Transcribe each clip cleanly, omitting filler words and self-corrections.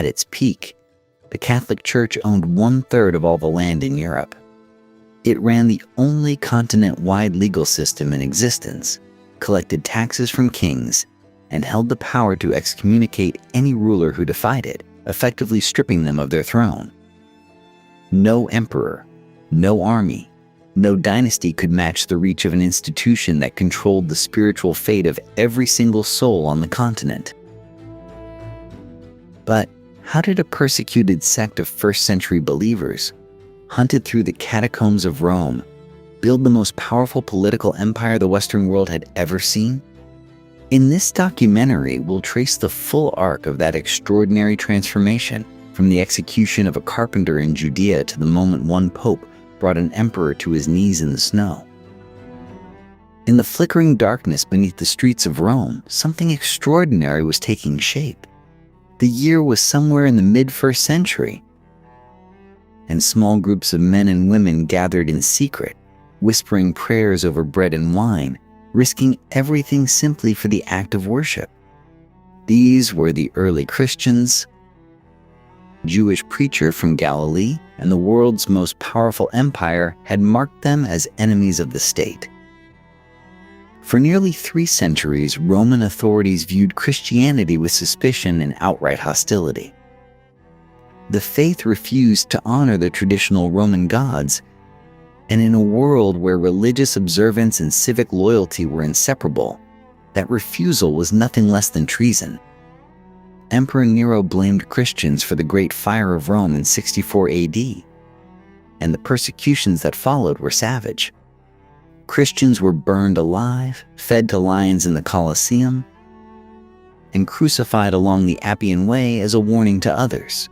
At its peak, the Catholic Church owned 1/3 of all the land in Europe. It ran the only continent-wide legal system in existence, collected taxes from kings, and held the power to excommunicate any ruler who defied it, effectively stripping them of their throne. No emperor, no army, no dynasty could match the reach of an institution that controlled the spiritual fate of every single soul on the continent. But how did a persecuted sect of first-century believers, hunted through the catacombs of Rome, build the most powerful political empire the Western world had ever seen? In this documentary, we'll trace the full arc of that extraordinary transformation, from the execution of a carpenter in Judea to the moment one pope brought an emperor to his knees in the snow. In the flickering darkness beneath the streets of Rome, something extraordinary was taking shape. The year was somewhere in the mid-1st century, and small groups of men and women gathered in secret, whispering prayers over bread and wine, risking everything simply for the act of worship. These were the early Christians, Jewish preacher from Galilee, and the world's most powerful empire had marked them as enemies of the state. For nearly 3 centuries, Roman authorities viewed Christianity with suspicion and outright hostility. The faith refused to honor the traditional Roman gods, and in a world where religious observance and civic loyalty were inseparable, that refusal was nothing less than treason. Emperor Nero blamed Christians for the Great Fire of Rome in 64 AD, and the persecutions that followed were savage. Christians were burned alive, fed to lions in the Colosseum, and crucified along the Appian Way as a warning to others.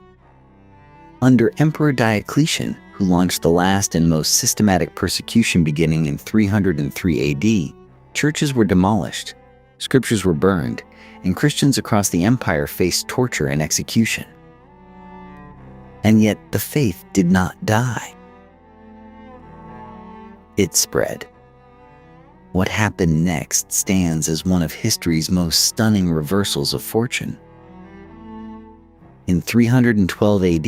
Under Emperor Diocletian, who launched the last and most systematic persecution beginning in 303 AD, churches were demolished, scriptures were burned, and Christians across the empire faced torture and execution. And yet the faith did not die. It spread. What happened next stands as one of history's most stunning reversals of fortune. In 312 AD,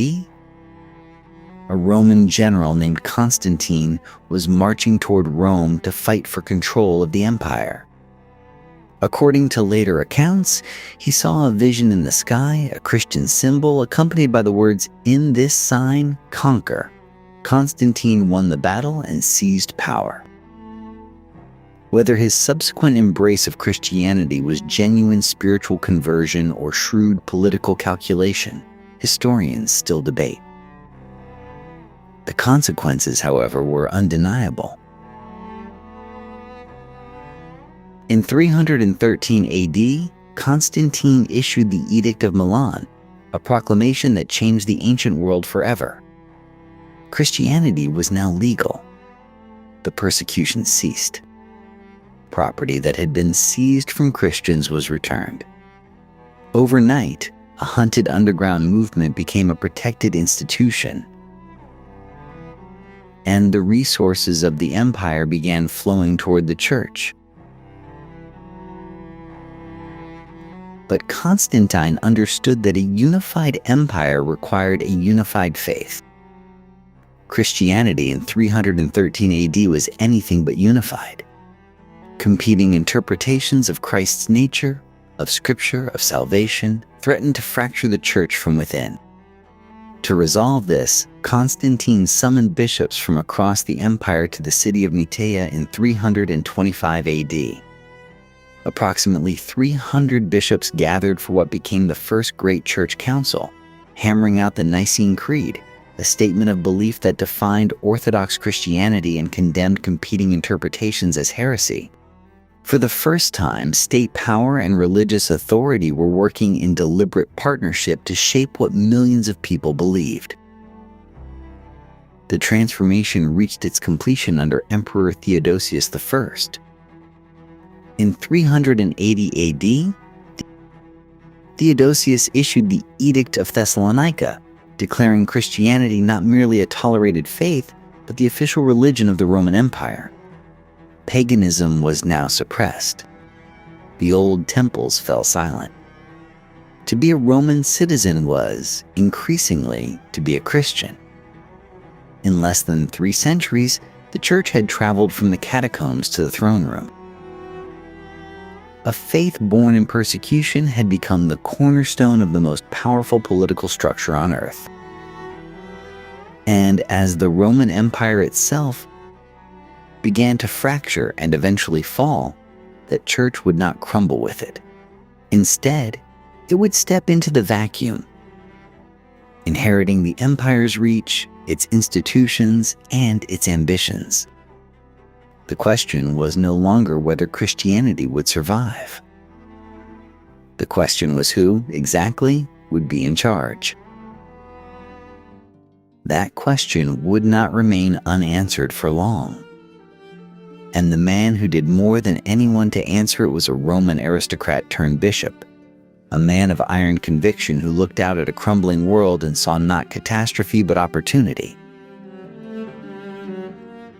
a Roman general named Constantine was marching toward Rome to fight for control of the empire. According to later accounts, he saw a vision in the sky, a Christian symbol accompanied by the words, "In this sign, conquer." Constantine won the battle and seized power. Whether his subsequent embrace of Christianity was genuine spiritual conversion or shrewd political calculation, historians still debate. The consequences, however, were undeniable. In 313 AD, Constantine issued the Edict of Milan, a proclamation that changed the ancient world forever. Christianity was now legal. The persecution ceased. Property that had been seized from Christians was returned. Overnight, a hunted underground movement became a protected institution, and the resources of the empire began flowing toward the church. But Constantine understood that a unified empire required a unified faith. Christianity in 313 AD was anything but unified. Competing interpretations of Christ's nature, of Scripture, of salvation, threatened to fracture the church from within. To resolve this, Constantine summoned bishops from across the empire to the city of Nicaea in 325 AD. Approximately 300 bishops gathered for what became the First Great Church Council, hammering out the Nicene Creed, a statement of belief that defined Orthodox Christianity and condemned competing interpretations as heresy. For the first time, state power and religious authority were working in deliberate partnership to shape what millions of people believed. The transformation reached its completion under Emperor Theodosius I. In 380 AD, Theodosius issued the Edict of Thessalonica, declaring Christianity not merely a tolerated faith, but the official religion of the Roman Empire. Paganism was now suppressed. The old temples fell silent. To be a Roman citizen was, increasingly, to be a Christian. In less than 3 centuries, the church had traveled from the catacombs to the throne room. A faith born in persecution had become the cornerstone of the most powerful political structure on earth. And as the Roman Empire itself began to fracture and eventually fall, that church would not crumble with it. Instead, it would step into the vacuum, inheriting the empire's reach, its institutions, and its ambitions. The question was no longer whether Christianity would survive. The question was who, exactly, would be in charge. That question would not remain unanswered for long. And the man who did more than anyone to answer it was a Roman aristocrat turned bishop, a man of iron conviction who looked out at a crumbling world and saw not catastrophe but opportunity.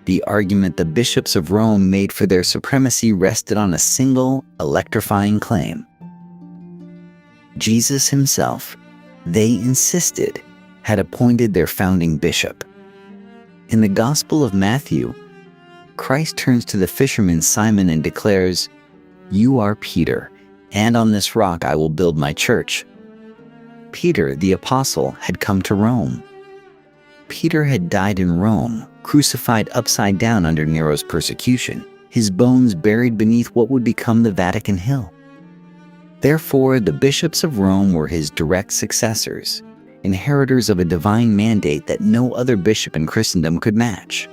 The argument the bishops of Rome made for their supremacy rested on a single, electrifying claim. Jesus himself, they insisted, had appointed their founding bishop. In the Gospel of Matthew, Christ turns to the fisherman Simon and declares, "You are Peter, and on this rock I will build my church." Peter, the apostle, had come to Rome. Peter had died in Rome, crucified upside down under Nero's persecution, his bones buried beneath what would become the Vatican Hill. Therefore, the bishops of Rome were his direct successors, inheritors of a divine mandate that no other bishop in Christendom could match.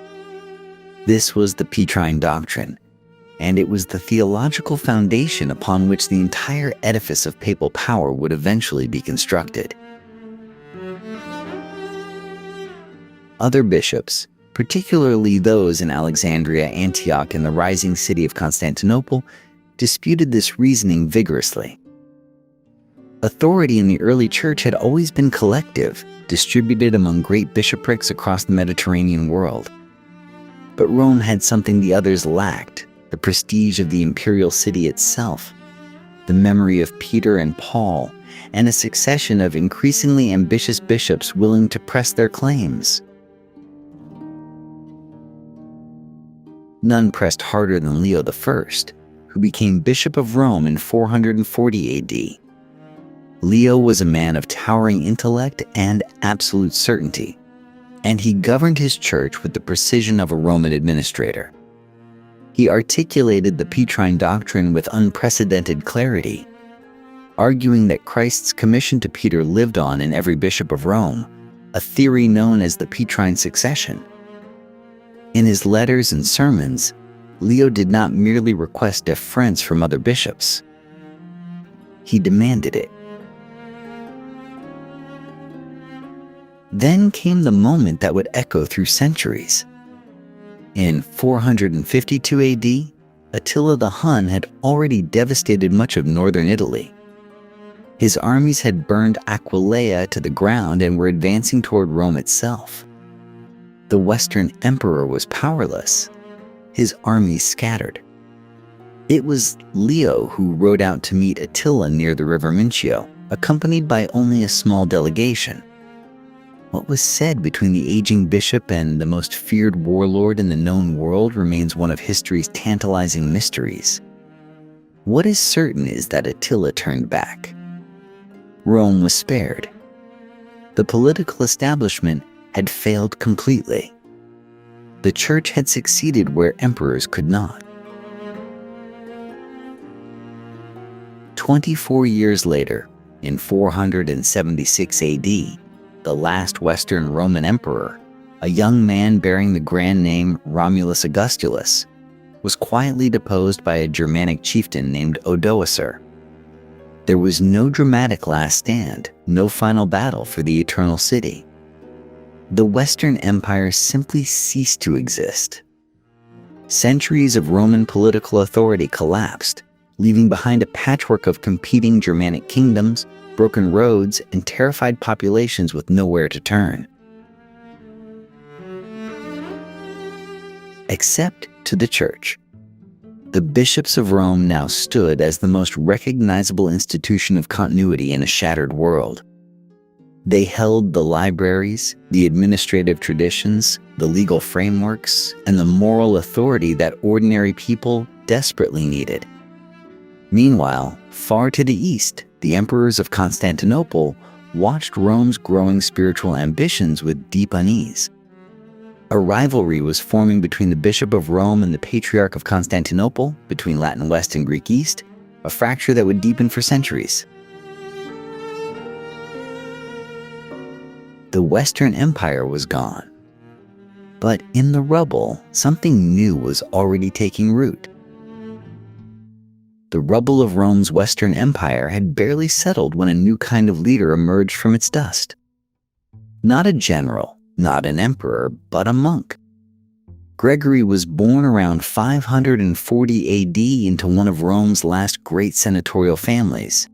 This was the Petrine doctrine, and it was the theological foundation upon which the entire edifice of papal power would eventually be constructed. Other bishops, particularly those in Alexandria, Antioch, and the rising city of Constantinople, disputed this reasoning vigorously. Authority in the early church had always been collective, distributed among great bishoprics across the Mediterranean world. But Rome had something the others lacked: the prestige of the imperial city itself, the memory of Peter and Paul, and a succession of increasingly ambitious bishops willing to press their claims. None pressed harder than Leo I, who became Bishop of Rome in 440 AD. Leo was a man of towering intellect and absolute certainty, and he governed his church with the precision of a Roman administrator. He articulated the Petrine doctrine with unprecedented clarity, arguing that Christ's commission to Peter lived on in every bishop of Rome, a theory known as the Petrine succession. In his letters and sermons, Leo did not merely request deference from other bishops. He demanded it. Then came the moment that would echo through centuries. In 452 AD, Attila the Hun had already devastated much of northern Italy. His armies had burned Aquileia to the ground and were advancing toward Rome itself. The Western emperor was powerless, his armies scattered. It was Leo who rode out to meet Attila near the river Mincio, accompanied by only a small delegation. What was said between the aging bishop and the most feared warlord in the known world remains one of history's tantalizing mysteries. What is certain is that Attila turned back. Rome was spared. The political establishment had failed completely. The church had succeeded where emperors could not. 24 years later, in 476 AD, the last Western Roman emperor, a young man bearing the grand name Romulus Augustulus, was quietly deposed by a Germanic chieftain named Odoacer. There was no dramatic last stand, no final battle for the eternal city. The Western Empire simply ceased to exist. Centuries of Roman political authority collapsed, leaving behind a patchwork of competing Germanic kingdoms, broken roads, and terrified populations with nowhere to turn. Except to the church. The bishops of Rome now stood as the most recognizable institution of continuity in a shattered world. They held the libraries, the administrative traditions, the legal frameworks, and the moral authority that ordinary people desperately needed. Meanwhile, far to the east, the emperors of Constantinople watched Rome's growing spiritual ambitions with deep unease. A rivalry was forming between the Bishop of Rome and the Patriarch of Constantinople, between Latin West and Greek East, a fracture that would deepen for centuries. The Western Empire was gone. But in the rubble, something new was already taking root. The rubble of Rome's Western Empire had barely settled when a new kind of leader emerged from its dust. Not a general, not an emperor, but a monk. Gregory was born around 540 AD into one of Rome's last great senatorial families.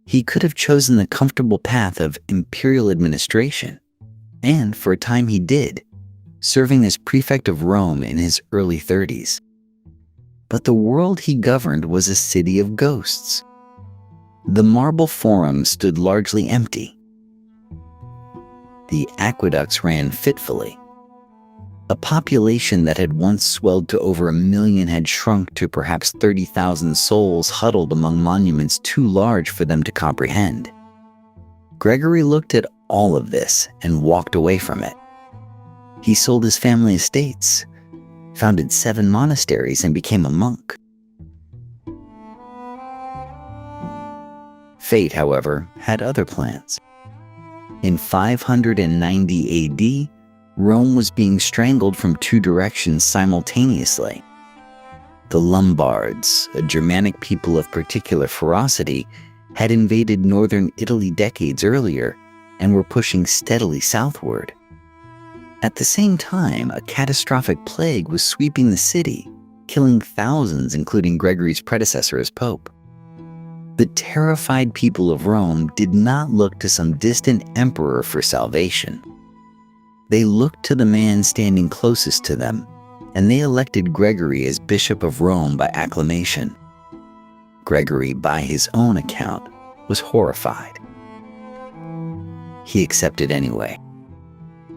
He could have chosen the comfortable path of imperial administration, and for a time he did, serving as prefect of Rome in his early 30s. But the world he governed was a city of ghosts. The marble forum stood largely empty. The aqueducts ran fitfully. A population that had once swelled to over 1 million had shrunk to perhaps 30,000 souls huddled among monuments too large for them to comprehend. Gregory looked at all of this and walked away from it. He sold his family estates, founded 7 monasteries, and became a monk. Fate, however, had other plans. In 590 AD, Rome was being strangled from 2 directions simultaneously. The Lombards, a Germanic people of particular ferocity, had invaded northern Italy decades earlier and were pushing steadily southward. At the same time, a catastrophic plague was sweeping the city, killing thousands, including Gregory's predecessor as pope. The terrified people of Rome did not look to some distant emperor for salvation. They looked to the man standing closest to them, and they elected Gregory as Bishop of Rome by acclamation. Gregory, by his own account, was horrified. He accepted anyway.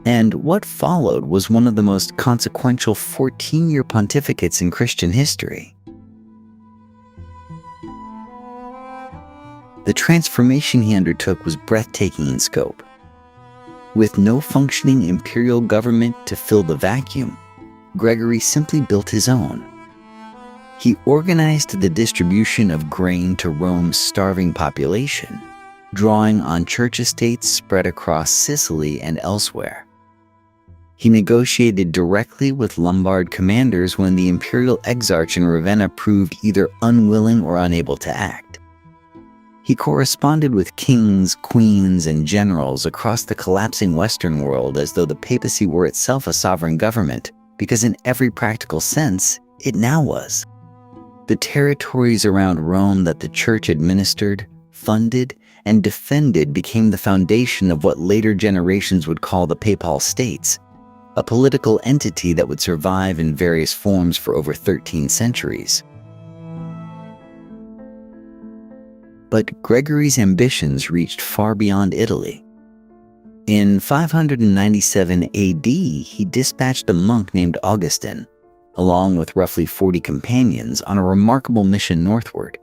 And what followed was one of the most consequential 14-year pontificates in Christian history. The transformation he undertook was breathtaking in scope. With no functioning imperial government to fill the vacuum, Gregory simply built his own. He organized the distribution of grain to Rome's starving population, drawing on church estates spread across Sicily and elsewhere. He negotiated directly with Lombard commanders when the imperial exarch in Ravenna proved either unwilling or unable to act. He corresponded with kings, queens, and generals across the collapsing Western world as though the papacy were itself a sovereign government, because in every practical sense, it now was. The territories around Rome that the church administered, funded, and defended became the foundation of what later generations would call the papal states, a political entity that would survive in various forms for over 13 centuries. But Gregory's ambitions reached far beyond Italy. In 597 AD, he dispatched a monk named Augustine, along with roughly 40 companions, on a remarkable mission northward.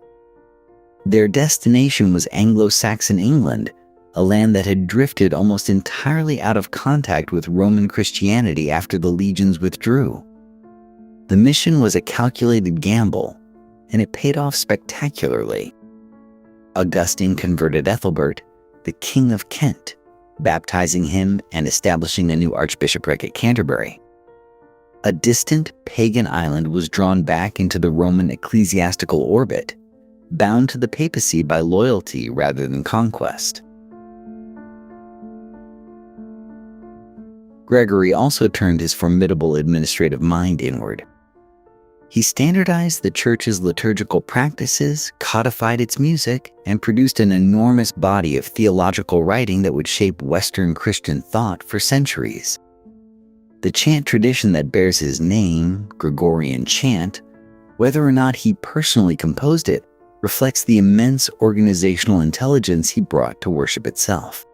Their destination was Anglo-Saxon England, a land that had drifted almost entirely out of contact with Roman Christianity after the legions withdrew. The mission was a calculated gamble, and it paid off spectacularly. Augustine converted Ethelbert, the King of Kent, baptizing him and establishing a new archbishopric at Canterbury. A distant pagan island was drawn back into the Roman ecclesiastical orbit, bound to the papacy by loyalty rather than conquest. Gregory also turned his formidable administrative mind inward. He standardized the church's liturgical practices, codified its music, and produced an enormous body of theological writing that would shape Western Christian thought for centuries. The chant tradition that bears his name, Gregorian chant, Whether or not he personally composed it reflects the immense organizational intelligence he brought to worship itself.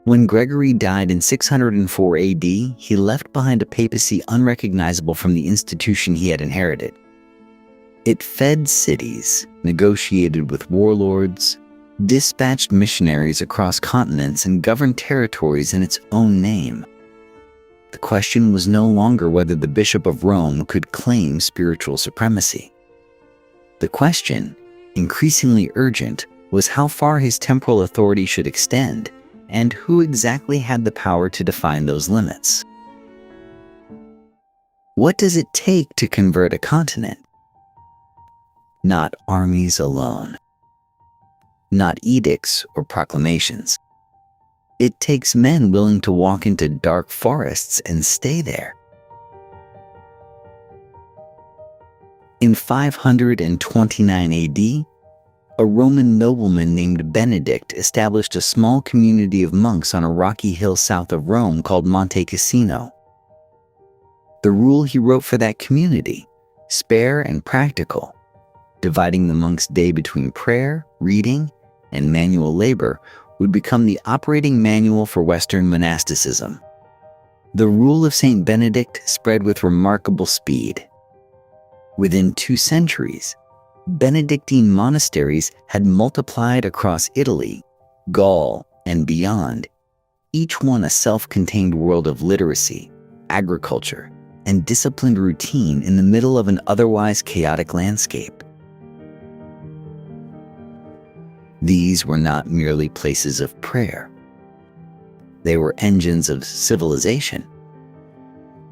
When Gregory died in 604 AD, he left behind a papacy unrecognizable from the institution he had inherited. It fed cities, negotiated with warlords, dispatched missionaries across continents, and governed territories in its own name. The question was no longer whether the Bishop of Rome could claim spiritual supremacy. The question, increasingly urgent, was how far his temporal authority should extend, and who exactly had the power to define those limits. What does it take to convert a continent? Not armies alone. Not edicts or proclamations. It takes men willing to walk into dark forests and stay there. In 529 AD, a Roman nobleman named Benedict established a small community of monks on a rocky hill south of Rome called Monte Cassino. The rule he wrote for that community, spare and practical, dividing the monks' day between prayer, reading, and manual labor, would become the operating manual for Western monasticism. The rule of Saint Benedict spread with remarkable speed. Within 2 centuries, Benedictine monasteries had multiplied across Italy, Gaul, and beyond, each one a self-contained world of literacy, agriculture, and disciplined routine in the middle of an otherwise chaotic landscape. These were not merely places of prayer. They were engines of civilization.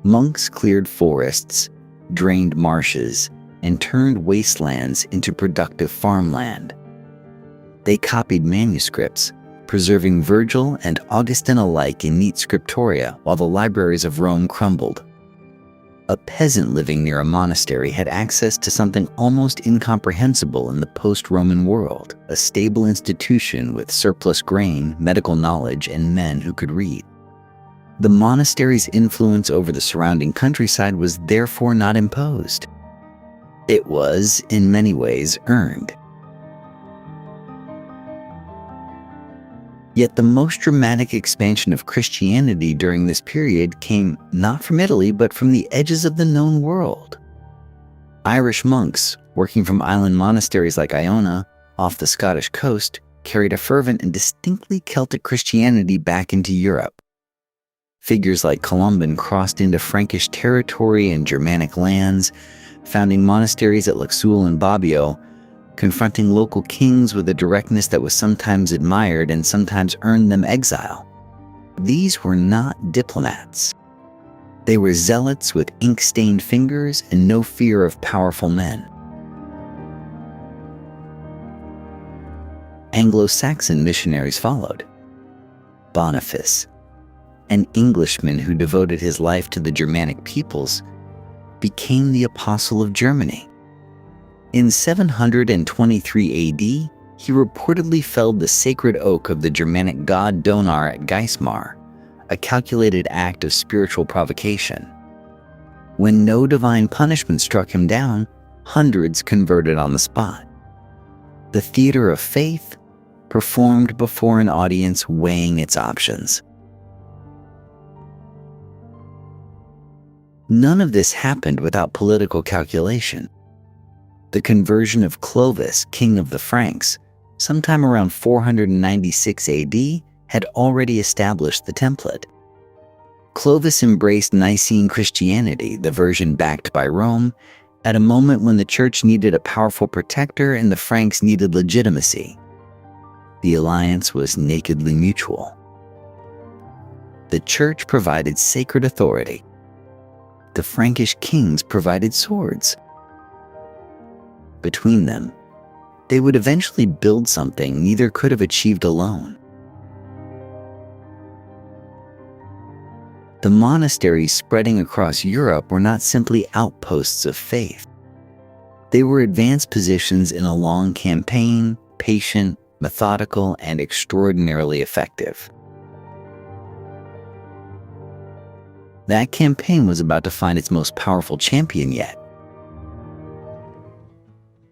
Monks cleared forests, drained marshes, and turned wastelands into productive farmland. They copied manuscripts, preserving Virgil and Augustine alike in neat scriptoria while the libraries of Rome crumbled. A peasant living near a monastery had access to something almost incomprehensible in the post-Roman world, a stable institution with surplus grain, medical knowledge, and men who could read. The monastery's influence over the surrounding countryside was therefore not imposed. It was, in many ways, earned. Yet the most dramatic expansion of Christianity during this period came not from Italy, but from the edges of the known world. Irish monks, working from island monasteries like Iona, off the Scottish coast, carried a fervent and distinctly Celtic Christianity back into Europe. Figures like Columban crossed into Frankish territory and Germanic lands, founding monasteries at Luxeuil and Bobbio, confronting local kings with a directness that was sometimes admired and sometimes earned them exile. These were not diplomats. They were zealots with ink-stained fingers and no fear of powerful men. Anglo-Saxon missionaries followed. Boniface, an Englishman who devoted his life to the Germanic peoples, became the Apostle of Germany. In 723 AD, he reportedly felled the sacred oak of the Germanic god Donar at Geismar, a calculated act of spiritual provocation. When no divine punishment struck him down, hundreds converted on the spot. The theater of faith performed before an audience weighing its options. None of this happened without political calculation. The conversion of Clovis, king of the Franks, sometime around 496 AD, had already established the template. Clovis embraced Nicene Christianity, the version backed by Rome, at a moment when the Church needed a powerful protector and the Franks needed legitimacy. The alliance was nakedly mutual. The Church provided sacred authority. The Frankish kings provided swords. Between them, they would eventually build something neither could have achieved alone. The monasteries spreading across Europe were not simply outposts of faith. They were advanced positions in a long campaign, patient, methodical, and extraordinarily effective. That campaign was about to find its most powerful champion yet.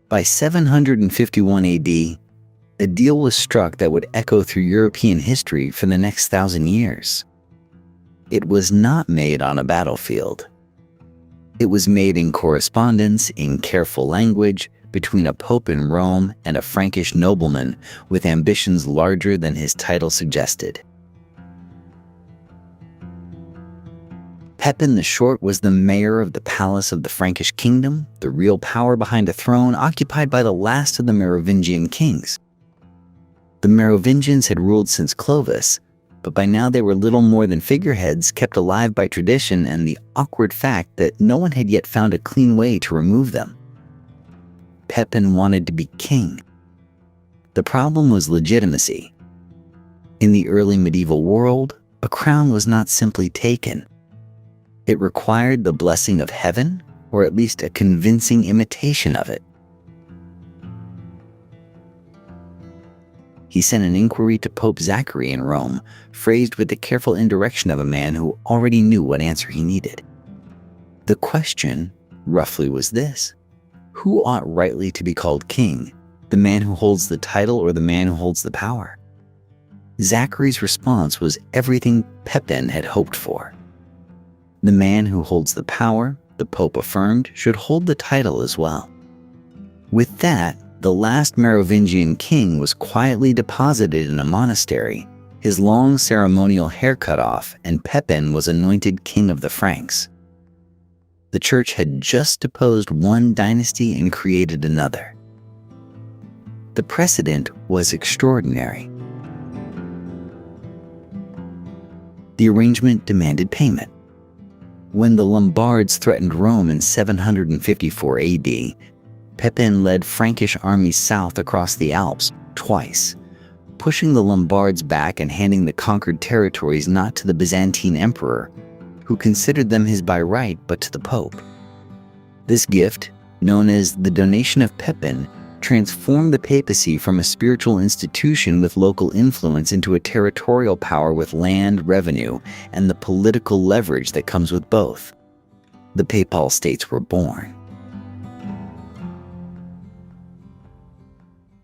By 751 AD, a deal was struck that would echo through European history for the next 1,000 years. It was not made on a battlefield. It was made in correspondence, in careful language, between a pope in Rome and a Frankish nobleman with ambitions larger than his title suggested. Pepin the Short was the mayor of the palace of the Frankish kingdom, the real power behind a throne occupied by the last of the Merovingian kings. The Merovingians had ruled since Clovis, but by now they were little more than figureheads kept alive by tradition and the awkward fact that no one had yet found a clean way to remove them. Pepin wanted to be king. The problem was legitimacy. In the early medieval world, a crown was not simply taken. It required the blessing of heaven, or at least a convincing imitation of it. He sent an inquiry to Pope Zachary in Rome, phrased with the careful indirection of a man who already knew what answer he needed. The question, roughly, was this: who ought rightly to be called king, the man who holds the title or the man who holds the power? Zachary's response was everything Pepin had hoped for. The man who holds the power, the Pope affirmed, should hold the title as well. With that, the last Merovingian king was quietly deposited in a monastery, his long ceremonial hair cut off, and Pepin was anointed king of the Franks. The church had just deposed one dynasty and created another. The precedent was extraordinary. The arrangement demanded payment. When the Lombards threatened Rome in 754 AD, Pepin led Frankish armies south across the Alps twice, pushing the Lombards back and handing the conquered territories not to the Byzantine emperor, who considered them his by right, but to the Pope. This gift, known as the donation of Pepin, transformed the papacy from a spiritual institution with local influence into a territorial power with land, revenue, and the political leverage that comes with both. The papal states were born.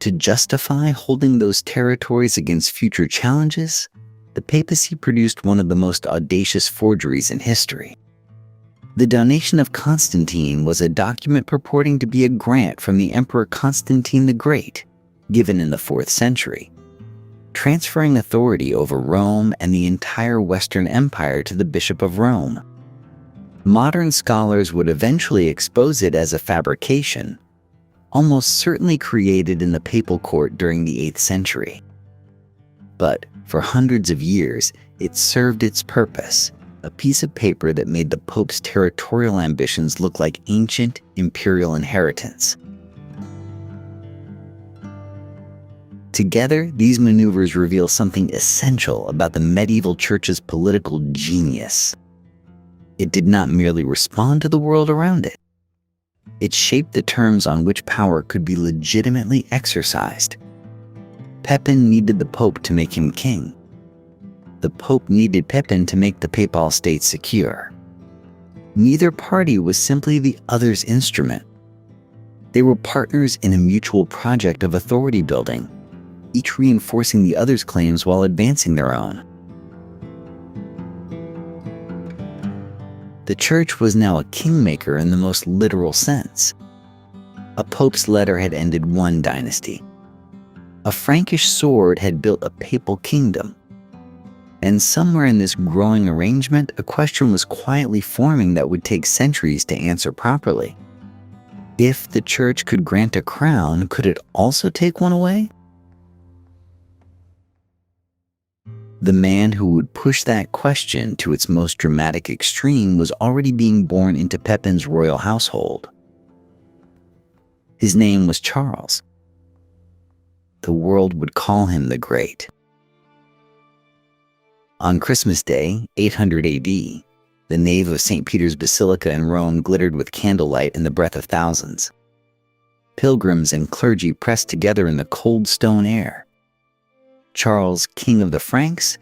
To justify holding those territories against future challenges, the papacy produced one of the most audacious forgeries in history. The donation of Constantine was a document purporting to be a grant from the Emperor Constantine the Great, given in the 4th century, transferring authority over Rome and the entire Western Empire to the Bishop of Rome. Modern scholars would eventually expose it as a fabrication, almost certainly created in the papal court during the 8th century. But for hundreds of years, it served its purpose, a piece of paper that made the Pope's territorial ambitions look like ancient imperial inheritance. Together, these maneuvers reveal something essential about the medieval church's political genius. It did not merely respond to the world around it. It shaped the terms on which power could be legitimately exercised. Pepin needed the Pope to make him king. The Pope needed Pepin to make the papal state secure. Neither party was simply the other's instrument. They were partners in a mutual project of authority building, each reinforcing the other's claims while advancing their own. The church was now a kingmaker in the most literal sense. A pope's letter had ended one dynasty. A Frankish sword had built a papal kingdom. And somewhere in this growing arrangement, a question was quietly forming that would take centuries to answer properly. If the church could grant a crown, could it also take one away? The man who would push that question to its most dramatic extreme was already being born into Pepin's royal household. His name was Charles. The world would call him the Great. On Christmas Day, 800 AD, the nave of St. Peter's Basilica in Rome glittered with candlelight and the breath of thousands. Pilgrims and clergy pressed together in the cold stone air. Charles, king of the Franks,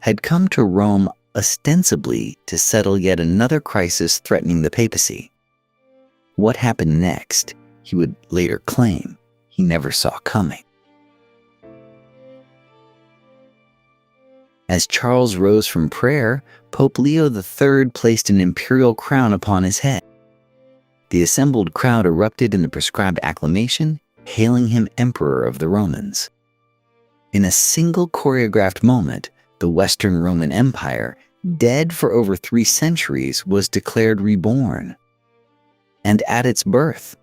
had come to Rome ostensibly to settle yet another crisis threatening the papacy. What happened next, he would later claim, he never saw coming. As Charles rose from prayer, Pope Leo III placed an imperial crown upon his head. The assembled crowd erupted in the prescribed acclamation, hailing him Emperor of the Romans. In a single choreographed moment, the Western Roman Empire, dead for over 3 centuries, was declared reborn. And at its birth,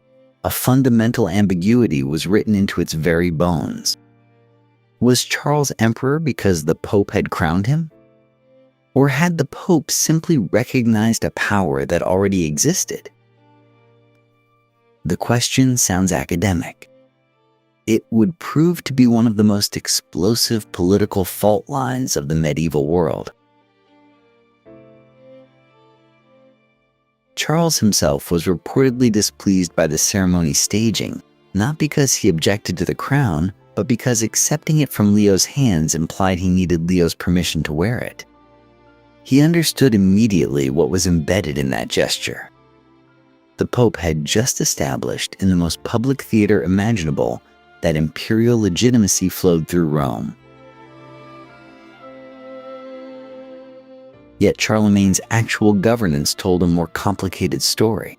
a fundamental ambiguity was written into its very bones. Was Charles emperor because the Pope had crowned him? Or had the Pope simply recognized a power that already existed? The question sounds academic. It would prove to be one of the most explosive political fault lines of the medieval world. Charles himself was reportedly displeased by the ceremony's staging, not because he objected to the crown, but because accepting it from Leo's hands implied he needed Leo's permission to wear it. He understood immediately what was embedded in that gesture. The Pope had just established in the most public theater imaginable that imperial legitimacy flowed through Rome. Yet Charlemagne's actual governance told a more complicated story.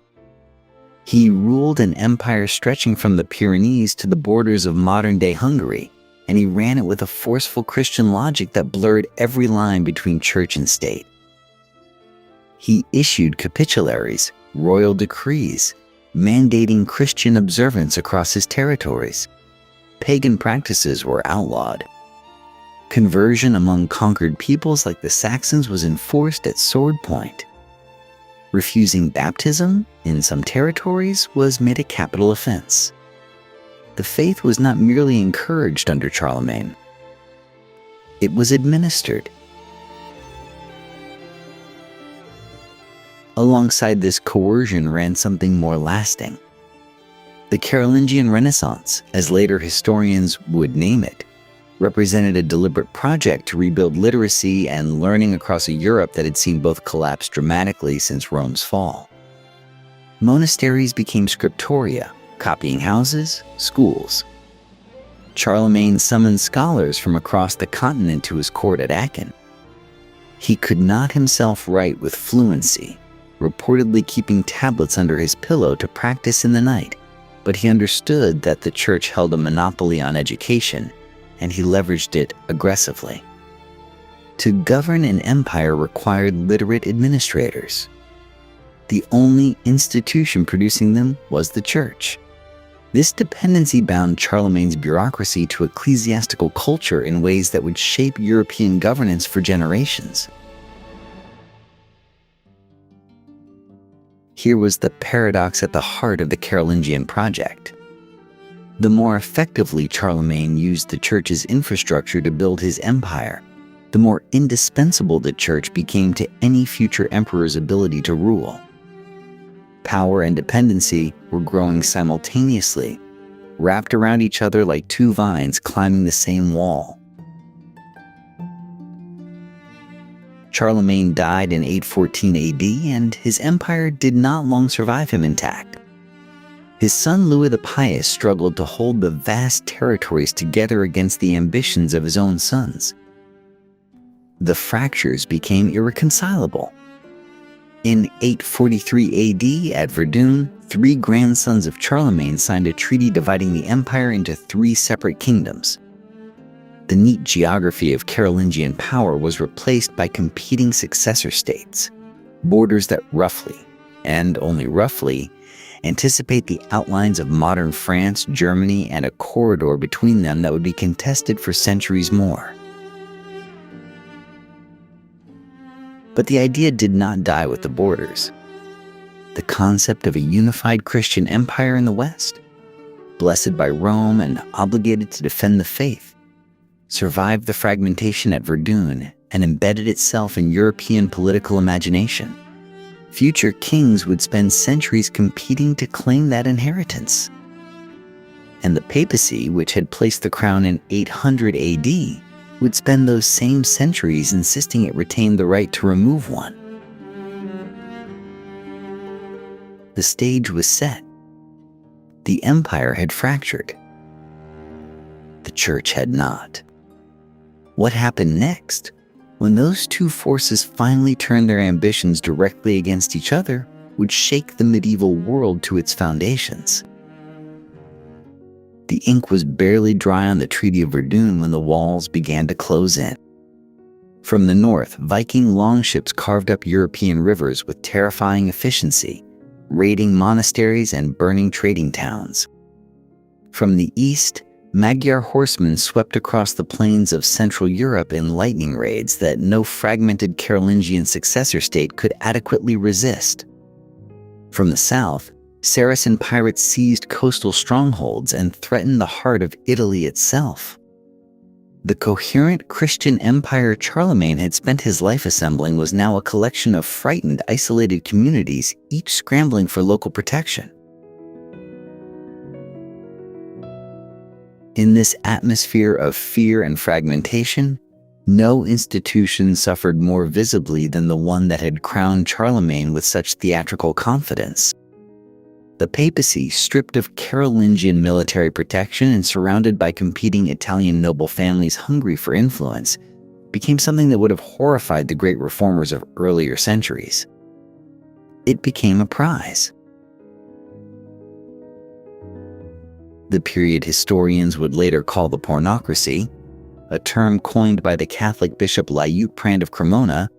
He ruled an empire stretching from the Pyrenees to the borders of modern-day Hungary, and he ran it with a forceful Christian logic that blurred every line between church and state. He issued capitularies, royal decrees, mandating Christian observance across his territories. Pagan practices were outlawed. Conversion among conquered peoples like the Saxons was enforced at sword point. Refusing baptism in some territories was made a capital offense. The faith was not merely encouraged under Charlemagne. It was administered. Alongside this coercion ran something more lasting. The Carolingian Renaissance, as later historians would name it, represented a deliberate project to rebuild literacy and learning across a Europe that had seen both collapse dramatically since Rome's fall. Monasteries became scriptoria, copying houses, schools. Charlemagne summoned scholars from across the continent to his court at Aachen. He could not himself write with fluency, reportedly keeping tablets under his pillow to practice in the night, but he understood that the church held a monopoly on education, and he leveraged it aggressively. To govern an empire required literate administrators. The only institution producing them was the church. This dependency bound Charlemagne's bureaucracy to ecclesiastical culture in ways that would shape European governance for generations. Here was the paradox at the heart of the Carolingian project. The more effectively Charlemagne used the church's infrastructure to build his empire, the more indispensable the church became to any future emperor's ability to rule. Power and dependency were growing simultaneously, wrapped around each other like two vines climbing the same wall. Charlemagne died in 814 AD, and his empire did not long survive him intact. His son Louis the Pious struggled to hold the vast territories together against the ambitions of his own sons. The fractures became irreconcilable. In 843 AD at Verdun, 3 grandsons of Charlemagne signed a treaty dividing the empire into 3 separate kingdoms. The neat geography of Carolingian power was replaced by competing successor states, borders that roughly, and only roughly, anticipate the outlines of modern France, Germany, and a corridor between them that would be contested for centuries more. But the idea did not die with the borders. The concept of a unified Christian empire in the West, blessed by Rome and obligated to defend the faith, survived the fragmentation at Verdun and embedded itself in European political imagination. Future kings would spend centuries competing to claim that inheritance. And the papacy, which had placed the crown in 800 AD, would spend those same centuries insisting it retained the right to remove one. The stage was set. The empire had fractured. The church had not. What happened next? When those two forces finally turned their ambitions directly against each other, would shake the medieval world to its foundations. The ink was barely dry on the Treaty of Verdun when the walls began to close in. From the north, Viking longships carved up European rivers with terrifying efficiency, raiding monasteries and burning trading towns. From the east, Magyar horsemen swept across the plains of Central Europe in lightning raids that no fragmented Carolingian successor state could adequately resist. From the south, Saracen pirates seized coastal strongholds and threatened the heart of Italy itself. The coherent Christian empire Charlemagne had spent his life assembling was now a collection of frightened, isolated communities, each scrambling for local protection. In this atmosphere of fear and fragmentation, no institution suffered more visibly than the one that had crowned Charlemagne with such theatrical confidence. The papacy, stripped of Carolingian military protection and surrounded by competing Italian noble families hungry for influence, became something that would have horrified the great reformers of earlier centuries. It became a prize. The period historians would later call the pornocracy, a term coined by the Catholic bishop Liutprand of Cremona,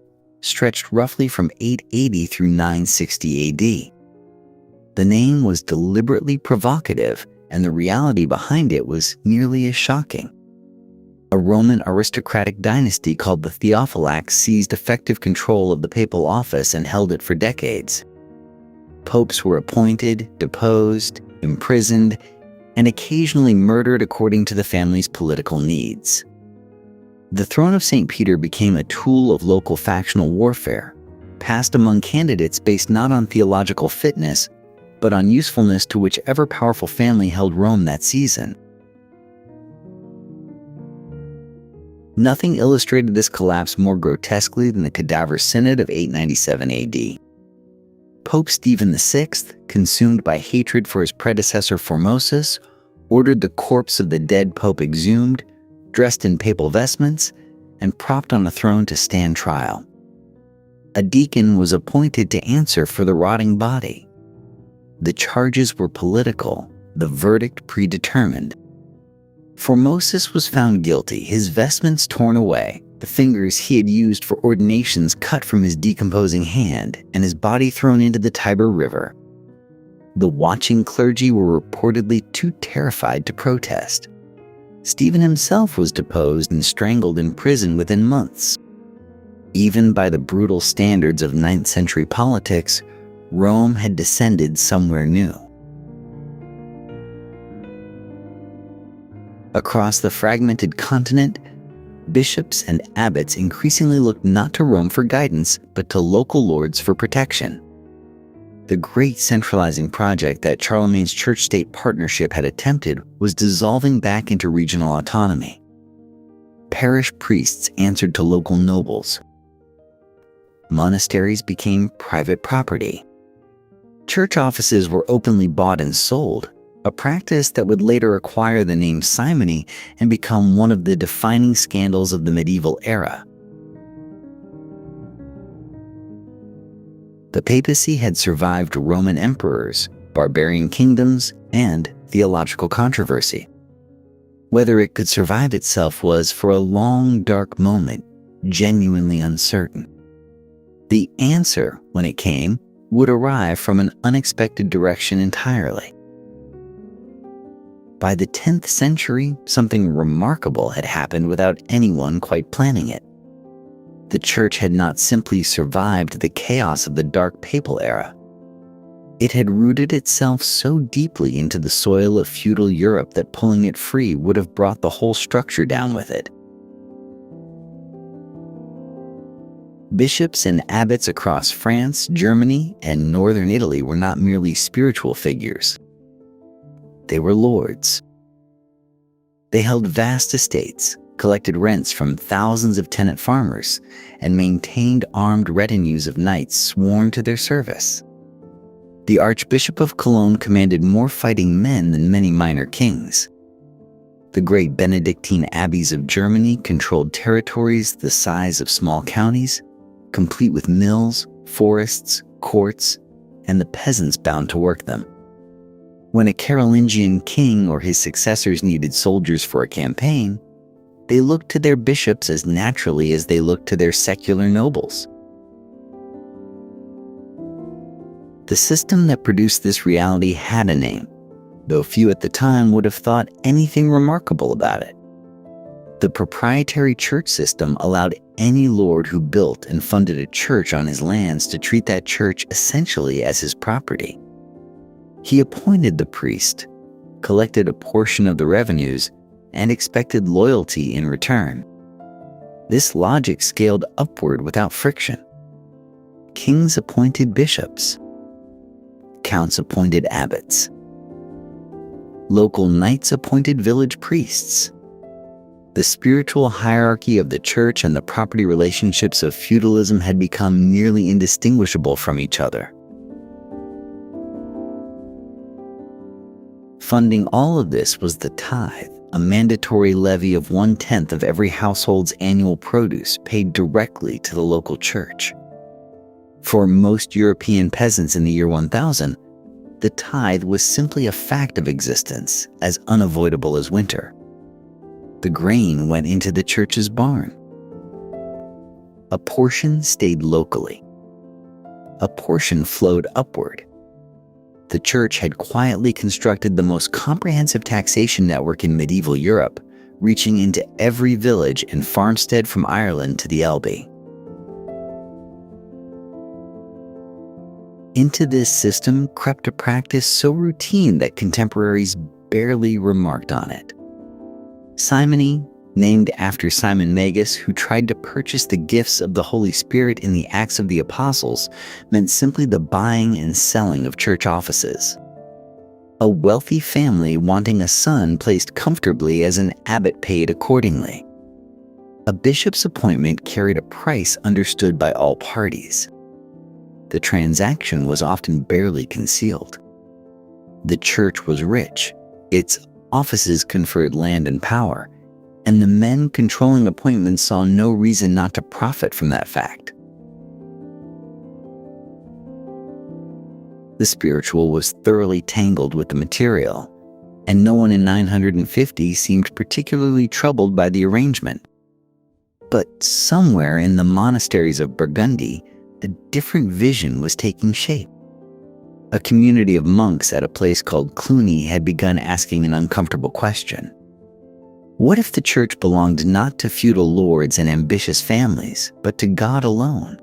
stretched roughly from 880 through 960 AD. The name was deliberately provocative, and the reality behind it was nearly as shocking. A Roman aristocratic dynasty called the Theophylax seized effective control of the papal office and held it for decades. Popes were appointed, deposed, imprisoned, and occasionally murdered according to the family's political needs. The throne of St. Peter became a tool of local factional warfare, passed among candidates based not on theological fitness, but on usefulness to whichever powerful family held Rome that season. Nothing illustrated this collapse more grotesquely than the Cadaver Synod of 897 AD. Pope Stephen VI, consumed by hatred for his predecessor Formosus, ordered the corpse of the dead pope exhumed, dressed in papal vestments, and propped on a throne to stand trial. A deacon was appointed to answer for the rotting body. The charges were political, the verdict predetermined. Formosus was found guilty, his vestments torn away, the fingers he had used for ordinations cut from his decomposing hand, and his body thrown into the Tiber River. The watching clergy were reportedly too terrified to protest. Stephen himself was deposed and strangled in prison within months. Even by the brutal standards of 9th century politics, Rome had descended somewhere new. Across the fragmented continent, bishops and abbots increasingly looked not to Rome for guidance, but to local lords for protection. The great centralizing project that Charlemagne's church-state partnership had attempted was dissolving back into regional autonomy. Parish priests answered to local nobles. Monasteries became private property. Church offices were openly bought and sold, a practice that would later acquire the name simony and become one of the defining scandals of the medieval era. The papacy had survived Roman emperors, barbarian kingdoms, and theological controversy. Whether it could survive itself was, for a long, dark moment, genuinely uncertain. The answer, when it came, would arrive from an unexpected direction entirely. By the 10th century, something remarkable had happened without anyone quite planning it. The church had not simply survived the chaos of the dark papal era. It had rooted itself so deeply into the soil of feudal Europe that pulling it free would have brought the whole structure down with it. Bishops and abbots across France, Germany, and northern Italy were not merely spiritual figures. They were lords. They held vast estates, collected rents from thousands of tenant farmers, and maintained armed retinues of knights sworn to their service. The Archbishop of Cologne commanded more fighting men than many minor kings. The great Benedictine abbeys of Germany controlled territories the size of small counties, complete with mills, forests, courts, and the peasants bound to work them. When a Carolingian king or his successors needed soldiers for a campaign, they looked to their bishops as naturally as they looked to their secular nobles. The system that produced this reality had a name, though few at the time would have thought anything remarkable about it. The proprietary church system allowed any lord who built and funded a church on his lands to treat that church essentially as his property. He appointed the priest, collected a portion of the revenues, and expected loyalty in return. This logic scaled upward without friction. Kings appointed bishops. Counts appointed abbots. Local knights appointed village priests. The spiritual hierarchy of the church and the property relationships of feudalism had become nearly indistinguishable from each other. Funding all of this was the tithe, a mandatory levy of 1/10 of every household's annual produce paid directly to the local church. For most European peasants in the year 1000, the tithe was simply a fact of existence, as unavoidable as winter. The grain went into the church's barn. A portion stayed locally. A portion flowed upward. The church had quietly constructed the most comprehensive taxation network in medieval Europe, reaching into every village and farmstead from Ireland to the Elbe. Into this system crept a practice so routine that contemporaries barely remarked on it. Simony, named after Simon Magus, who tried to purchase the gifts of the Holy Spirit in the Acts of the Apostles, meant simply the buying and selling of church offices. A wealthy family wanting a son placed comfortably as an abbot paid accordingly. A bishop's appointment carried a price understood by all parties. The transaction was often barely concealed. The church was rich, its offices conferred land and power, and the men controlling appointments saw no reason not to profit from that fact. The spiritual was thoroughly tangled with the material, and no one in 950 seemed particularly troubled by the arrangement. But somewhere in the monasteries of Burgundy, a different vision was taking shape. A community of monks at a place called Cluny had begun asking an uncomfortable question. What if the church belonged not to feudal lords and ambitious families, but to God alone?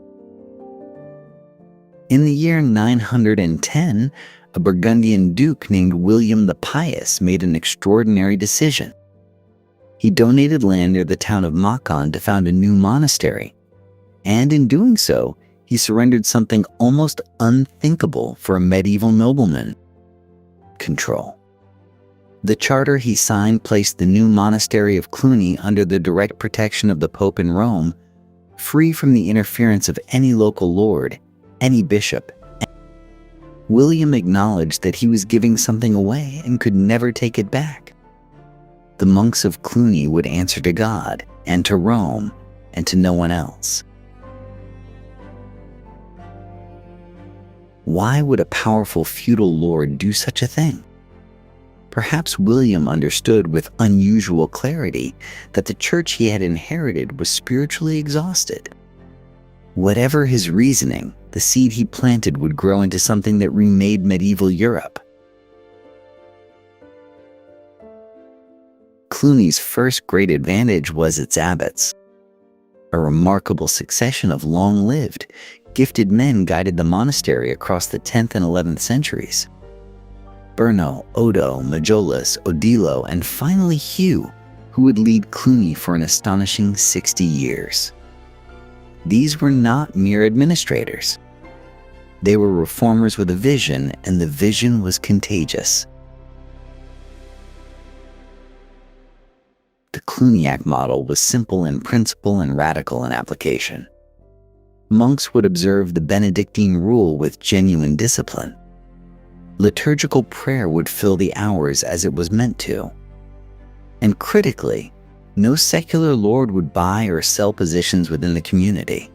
In the year 910, a Burgundian duke named William the Pious made an extraordinary decision. He donated land near the town of Macon to found a new monastery, and in doing so, he surrendered something almost unthinkable for a medieval nobleman: control. The charter he signed placed the new monastery of Cluny under the direct protection of the Pope in Rome, free from the interference of any local lord, any bishop. William acknowledged that he was giving something away and could never take it back. The monks of Cluny would answer to God and to Rome and to no one else. Why would a powerful feudal lord do such a thing? Perhaps William understood with unusual clarity that the church he had inherited was spiritually exhausted. Whatever his reasoning, the seed he planted would grow into something that remade medieval Europe. Cluny's first great advantage was its abbots. A remarkable succession of long-lived, gifted men guided the monastery across the 10th and 11th centuries. Berno, Odo, Majolus, Odilo, and finally Hugh, who would lead Cluny for an astonishing 60 years. These were not mere administrators. They were reformers with a vision, and the vision was contagious. The Cluniac model was simple in principle and radical in application. Monks would observe the Benedictine rule with genuine discipline. Liturgical prayer would fill the hours as it was meant to. And critically, no secular lord would buy or sell positions within the community.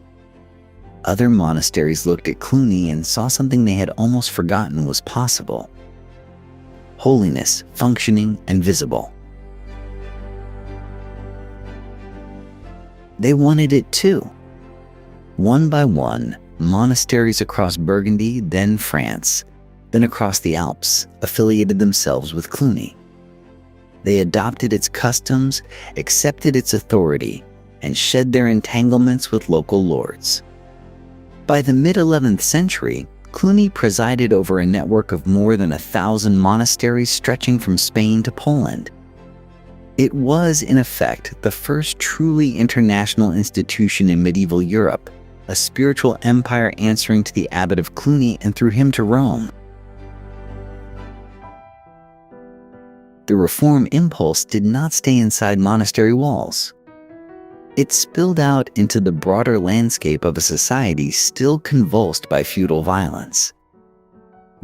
Other monasteries looked at Cluny and saw something they had almost forgotten was possible: holiness, functioning, and visible. They wanted it too. One by one, monasteries across Burgundy, then France, then across the Alps, affiliated themselves with Cluny. They adopted its customs, accepted its authority, and shed their entanglements with local lords. By the mid-11th century, Cluny presided over a network of more than 1,000 monasteries stretching from Spain to Poland. It was, in effect, the first truly international institution in medieval Europe, a spiritual empire answering to the abbot of Cluny and through him to Rome. The reform impulse did not stay inside monastery walls. It spilled out into the broader landscape of a society still convulsed by feudal violence.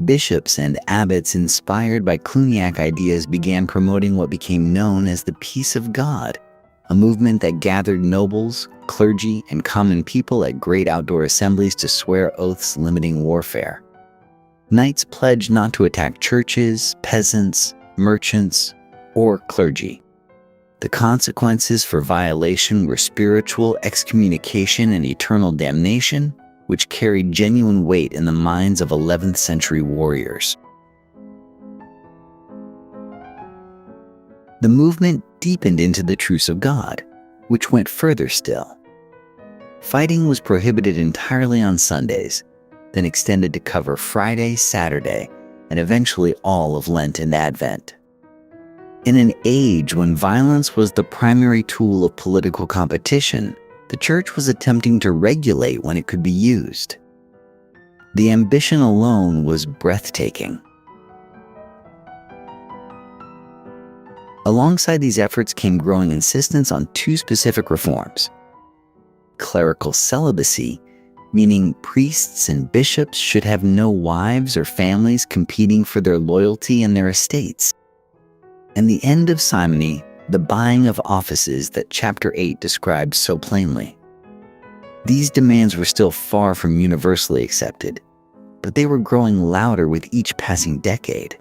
Bishops and abbots inspired by Cluniac ideas began promoting what became known as the Peace of God, a movement that gathered nobles, clergy, and common people at great outdoor assemblies to swear oaths limiting warfare. Knights pledged not to attack churches, peasants, merchants, or clergy. The consequences for violation were spiritual excommunication and eternal damnation, which carried genuine weight in the minds of 11th century warriors. The movement deepened into the Truce of God, which went further still. Fighting was prohibited entirely on Sundays, then extended to cover Friday, Saturday, and eventually all of Lent and Advent. In an age when violence was the primary tool of political competition, the Church was attempting to regulate when it could be used. The ambition alone was breathtaking. Alongside these efforts came growing insistence on two specific reforms: clerical celibacy, meaning priests and bishops should have no wives or families competing for their loyalty and their estates, and the end of simony, the buying of offices that Chapter 8 described so plainly. These demands were still far from universally accepted, but they were growing louder with each passing decade.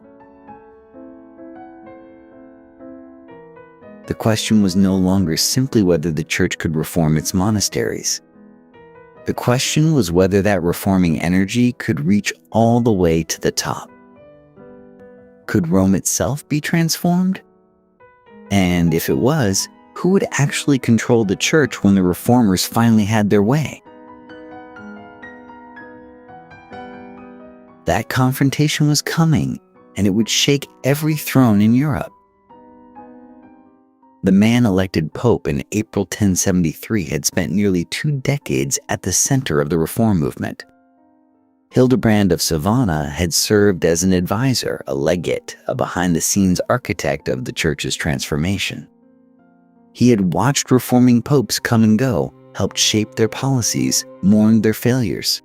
The question was no longer simply whether the Church could reform its monasteries. The question was whether that reforming energy could reach all the way to the top. Could Rome itself be transformed? And if it was, who would actually control the Church when the reformers finally had their way? That confrontation was coming, and it would shake every throne in Europe. The man elected Pope in April 1073 had spent nearly 2 decades at the center of the reform movement. Hildebrand of Savona had served as an advisor, a legate, a behind-the-scenes architect of the Church's transformation. He had watched reforming popes come and go, helped shape their policies, mourned their failures.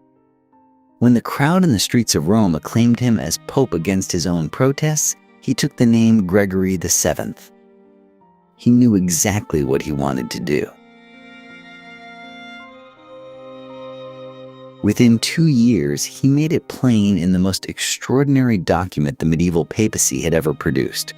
When the crowd in the streets of Rome acclaimed him as pope against his own protests, he took the name Gregory VII. He knew exactly what he wanted to do. Within 2 years, he made it plain in the most extraordinary document the medieval papacy had ever produced.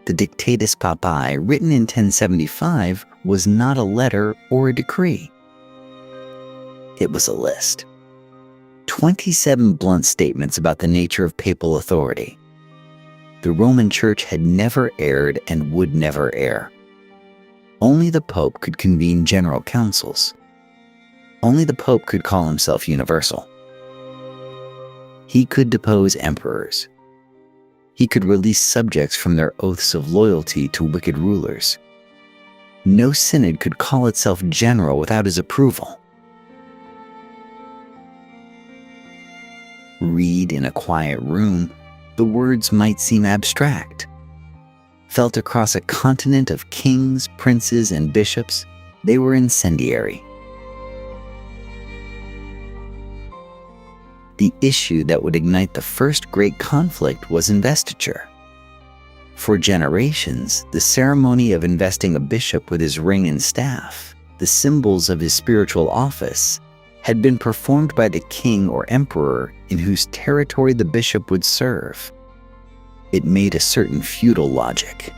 The Dictatus Papae, written in 1075, was not a letter or a decree. It was a list. 27 blunt statements about the nature of papal authority. The Roman Church had never erred and would never err. Only the Pope could convene general councils. Only the Pope could call himself universal. He could depose emperors. He could release subjects from their oaths of loyalty to wicked rulers. No synod could call itself general without his approval. Read in a quiet room, The words might seem abstract. Felt across a continent of kings, princes, and bishops, they were incendiary. The issue that would ignite the first great conflict was investiture. For generations, the ceremony of investing a bishop with his ring and staff, the symbols of his spiritual office, had been performed by the king or emperor in whose territory the bishop would serve. It made a certain feudal logic.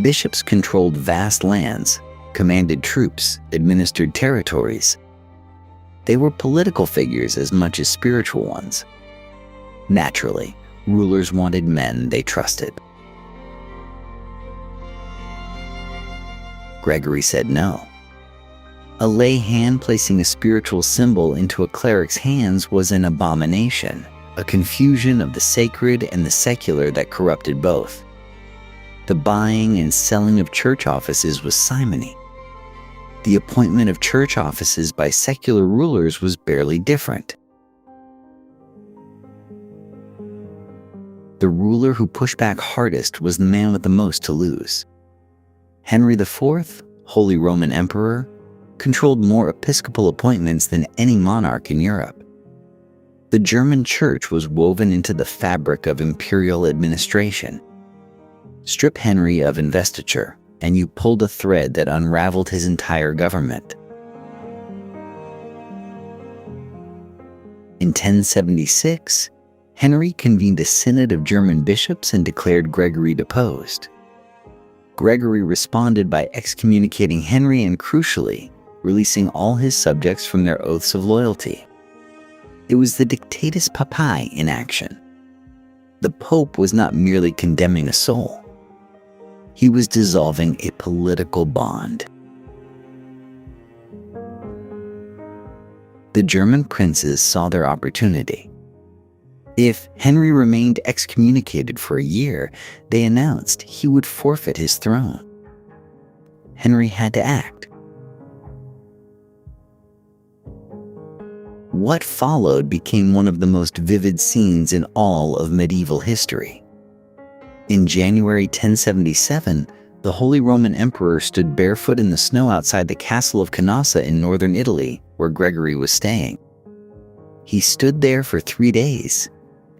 Bishops controlled vast lands, commanded troops, administered territories. They were political figures as much as spiritual ones. Naturally, rulers wanted men they trusted. Gregory said no. A lay hand placing a spiritual symbol into a cleric's hands was an abomination, a confusion of the sacred and the secular that corrupted both. The buying and selling of church offices was simony. The appointment of church offices by secular rulers was barely different. The ruler who pushed back hardest was the man with the most to lose. Henry IV, Holy Roman Emperor, controlled more episcopal appointments than any monarch in Europe. The German church was woven into the fabric of imperial administration. Strip Henry of investiture, and you pulled a thread that unraveled his entire government. In 1076, Henry convened a synod of German bishops and declared Gregory deposed. Gregory responded by excommunicating Henry and, crucially, releasing all his subjects from their oaths of loyalty. It was the Dictatus Papae in action. The Pope was not merely condemning a soul. He was dissolving a political bond. The German princes saw their opportunity. If Henry remained excommunicated for a year, they announced he would forfeit his throne. Henry had to act. What followed became one of the most vivid scenes in all of medieval history. In January 1077, the Holy Roman Emperor stood barefoot in the snow outside the castle of Canossa in northern Italy, where Gregory was staying. He stood there for 3 days,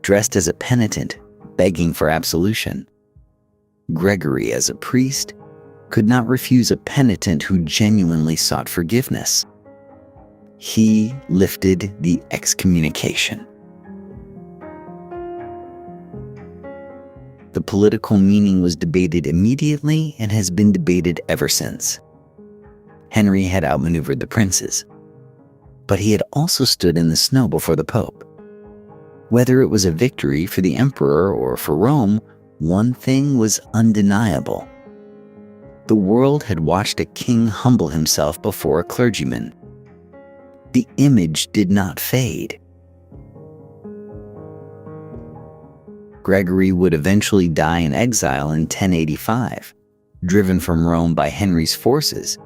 dressed as a penitent, begging for absolution. Gregory, as a priest, could not refuse a penitent who genuinely sought forgiveness. He lifted the excommunication. The political meaning was debated immediately and has been debated ever since. Henry had outmaneuvered the princes, but he had also stood in the snow before the Pope. Whether it was a victory for the emperor or for Rome, one thing was undeniable. The world had watched a king humble himself before a clergyman. The image did not fade. Gregory would eventually die in exile in 1085, driven from Rome by Henry's forces,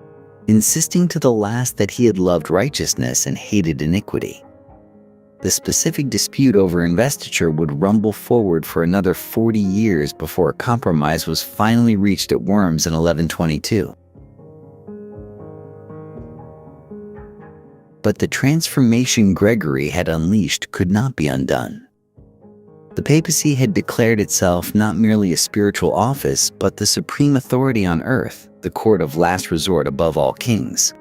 insisting to the last that he had loved righteousness and hated iniquity. The specific dispute over investiture would rumble forward for another 40 years before a compromise was finally reached at Worms in 1122. But the transformation Gregory had unleashed could not be undone. The papacy had declared itself not merely a spiritual office, but the supreme authority on earth, the court of last resort above all kings.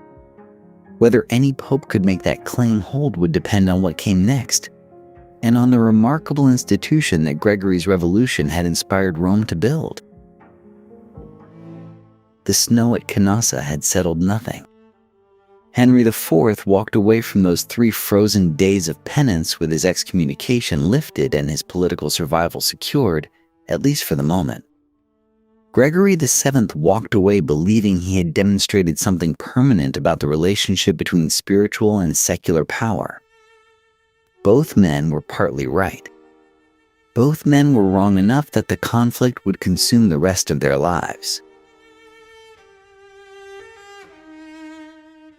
Whether any pope could make that claim hold would depend on what came next, and on the remarkable institution that Gregory's revolution had inspired Rome to build. The snow at Canossa had settled nothing. Henry IV walked away from those 3 frozen days of penance with his excommunication lifted and his political survival secured, at least for the moment. Gregory VII walked away believing he had demonstrated something permanent about the relationship between spiritual and secular power. Both men were partly right. Both men were wrong enough that the conflict would consume the rest of their lives.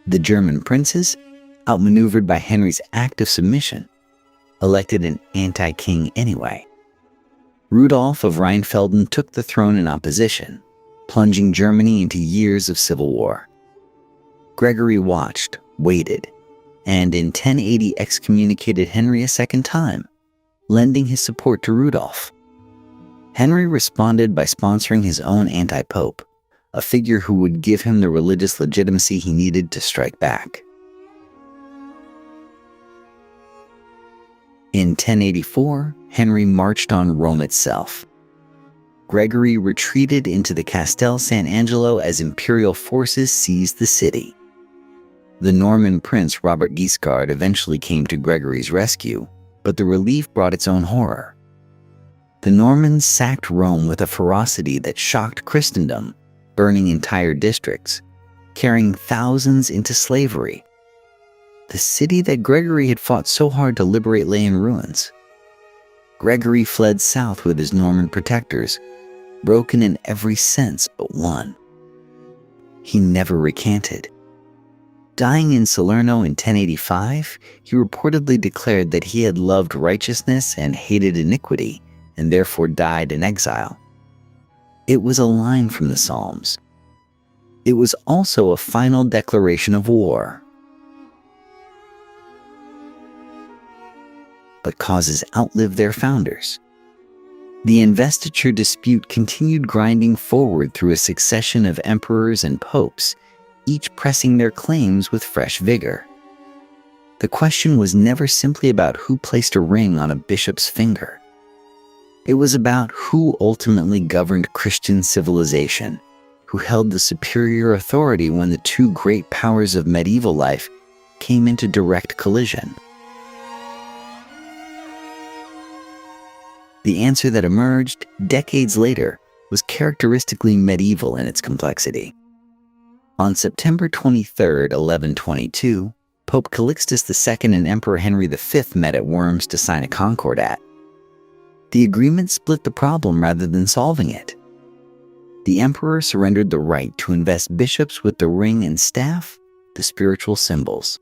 The German princes, outmaneuvered by Henry's act of submission, elected an anti-king anyway. Rudolf of Rheinfelden took the throne in opposition, plunging Germany into years of civil war. Gregory watched, waited, and in 1080 excommunicated Henry a second time, lending his support to Rudolf. Henry responded by sponsoring his own anti-pope, a figure who would give him the religious legitimacy he needed to strike back. In 1084, Henry marched on Rome itself. Gregory retreated into the Castel San Angelo as imperial forces seized the city. The Norman prince Robert Guiscard eventually came to Gregory's rescue, but the relief brought its own horror. The Normans sacked Rome with a ferocity that shocked Christendom, burning entire districts, carrying thousands into slavery. The city that Gregory had fought so hard to liberate lay in ruins. Gregory fled south with his Norman protectors, broken in every sense but one. He never recanted. Dying in Salerno in 1085, he reportedly declared that he had loved righteousness and hated iniquity, and therefore died in exile. It was a line from the Psalms. It was also a final declaration of war. But causes outlive their founders. The investiture dispute continued grinding forward through a succession of emperors and popes, each pressing their claims with fresh vigor. The question was never simply about who placed a ring on a bishop's finger. It was about who ultimately governed Christian civilization, who held the superior authority when the two great powers of medieval life came into direct collision. The answer that emerged decades later was characteristically medieval in its complexity. On September 23, 1122, Pope Calixtus II and Emperor Henry V met at Worms to sign a concordat. The agreement split the problem rather than solving it. The emperor surrendered the right to invest bishops with the ring and staff, the spiritual symbols.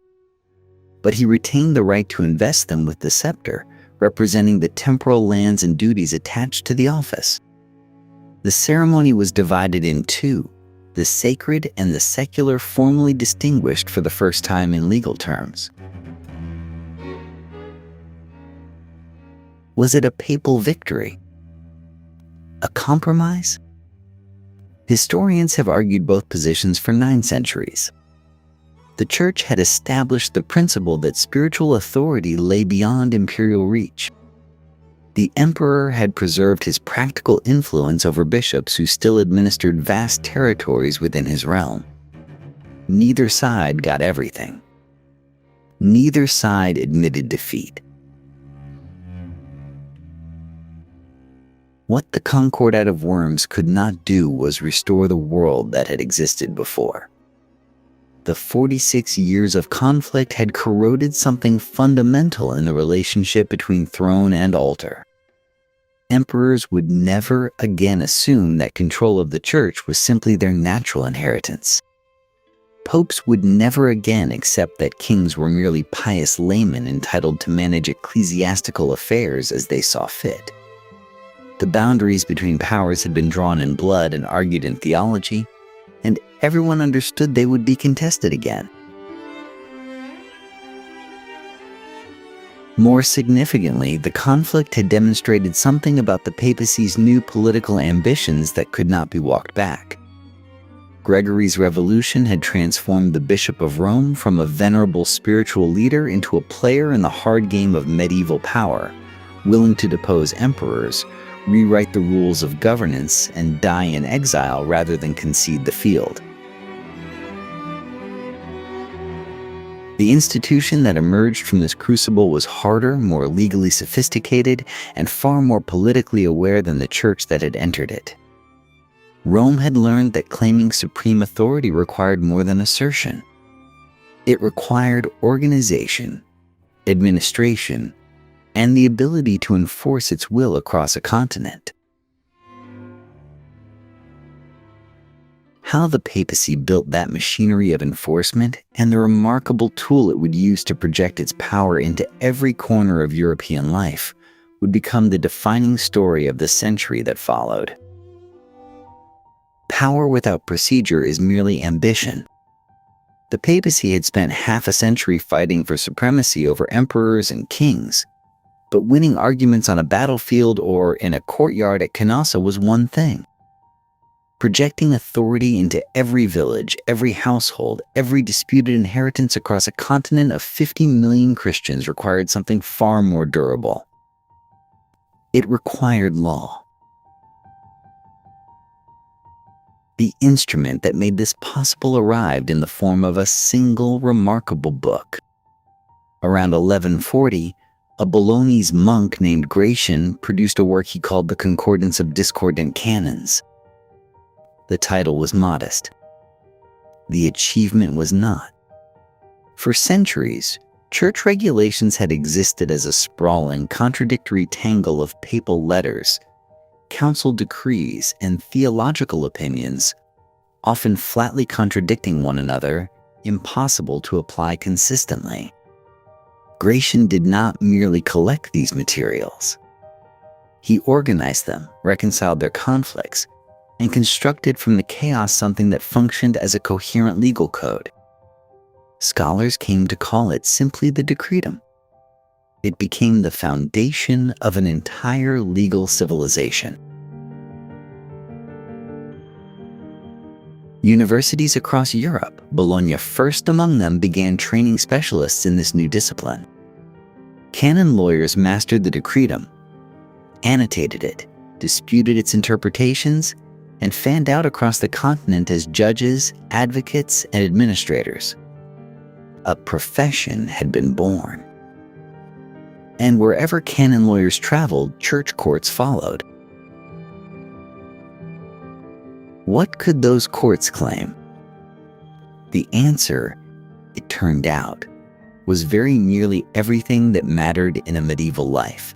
But he retained the right to invest them with the scepter, representing the temporal lands and duties attached to the office. The ceremony was divided in two, the sacred and the secular, formally distinguished for the first time in legal terms. Was it a papal victory? A compromise? Historians have argued both positions for 9 centuries. The Church had established the principle that spiritual authority lay beyond imperial reach. The emperor had preserved his practical influence over bishops who still administered vast territories within his realm. Neither side got everything. Neither side admitted defeat. What the Concordat of Worms could not do was restore the world that had existed before. The 46 years of conflict had corroded something fundamental in the relationship between throne and altar. Emperors would never again assume that control of the church was simply their natural inheritance. Popes would never again accept that kings were merely pious laymen entitled to manage ecclesiastical affairs as they saw fit. The boundaries between powers had been drawn in blood and argued in theology, and everyone understood they would be contested again. More significantly, the conflict had demonstrated something about the papacy's new political ambitions that could not be walked back. Gregory's revolution had transformed the Bishop of Rome from a venerable spiritual leader into a player in the hard game of medieval power, willing to depose emperors, rewrite the rules of governance, and die in exile rather than concede the field. The institution that emerged from this crucible was harder, more legally sophisticated, and far more politically aware than the church that had entered it. Rome had learned that claiming supreme authority required more than assertion. It required organization, administration, and the ability to enforce its will across a continent. How the papacy built that machinery of enforcement and the remarkable tool it would use to project its power into every corner of European life would become the defining story of the century that followed. Power without procedure is merely ambition. The papacy had spent half a century fighting for supremacy over emperors and kings, but winning arguments on a battlefield or in a courtyard at Canossa was one thing. Projecting authority into every village, every household, every disputed inheritance across a continent of 50 million Christians required something far more durable. It required law. The instrument that made this possible arrived in the form of a single remarkable book. Around 1140, a Bolognese monk named Gratian produced a work he called the Concordance of Discordant Canons. The title was modest. The achievement was not. For centuries, church regulations had existed as a sprawling, contradictory tangle of papal letters, council decrees, and theological opinions, often flatly contradicting one another, impossible to apply consistently. Gratian did not merely collect these materials. He organized them, reconciled their conflicts, and constructed from the chaos something that functioned as a coherent legal code. Scholars came to call it simply the Decretum. It became the foundation of an entire legal civilization. Universities across Europe, Bologna first among them, began training specialists in this new discipline. Canon lawyers mastered the Decretum, annotated it, disputed its interpretations, and fanned out across the continent as judges, advocates, and administrators. A profession had been born. And wherever canon lawyers traveled, church courts followed. What could those courts claim? The answer, it turned out, was very nearly everything that mattered in a medieval life.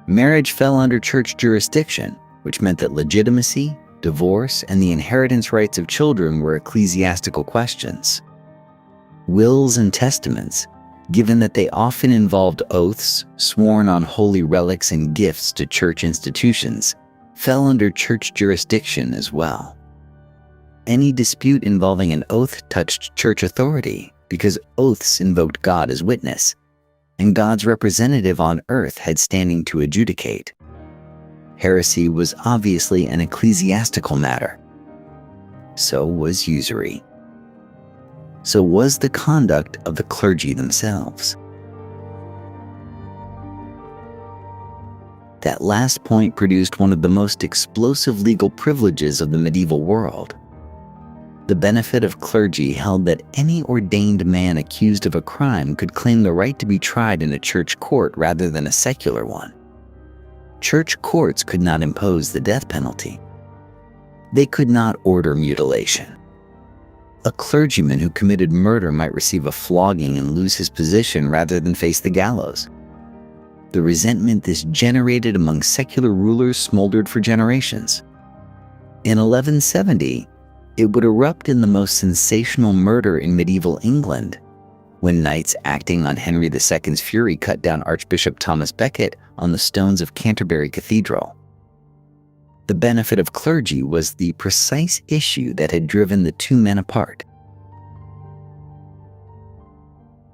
Marriage fell under church jurisdiction, which meant that legitimacy, divorce, and the inheritance rights of children were ecclesiastical questions. Wills and testaments, given that they often involved oaths sworn on holy relics and gifts to church institutions, fell under church jurisdiction as well. Any dispute involving an oath touched church authority because oaths invoked God as witness, and God's representative on earth had standing to adjudicate. Heresy was obviously an ecclesiastical matter. So was usury. So was the conduct of the clergy themselves. That last point produced one of the most explosive legal privileges of the medieval world. The benefit of clergy held that any ordained man accused of a crime could claim the right to be tried in a church court rather than a secular one. Church courts could not impose the death penalty. They could not order mutilation. A clergyman who committed murder might receive a flogging and lose his position rather than face the gallows. The resentment this generated among secular rulers smoldered for generations. In 1170, it would erupt in the most sensational murder in medieval England, when knights acting on Henry II's fury cut down Archbishop Thomas Becket on the stones of Canterbury Cathedral. The benefit of clergy was the precise issue that had driven the two men apart.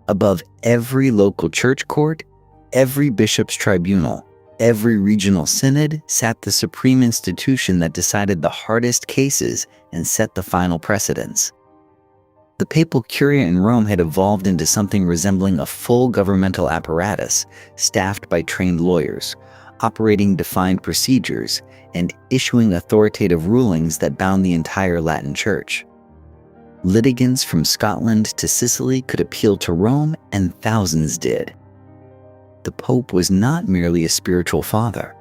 Above every local church court, every bishop's tribunal, every regional synod sat the supreme institution that decided the hardest cases and set the final precedents. The papal curia in Rome had evolved into something resembling a full governmental apparatus, staffed by trained lawyers, operating defined procedures, and issuing authoritative rulings that bound the entire Latin Church. Litigants from Scotland to Sicily could appeal to Rome, and thousands did. The Pope was not merely a spiritual father.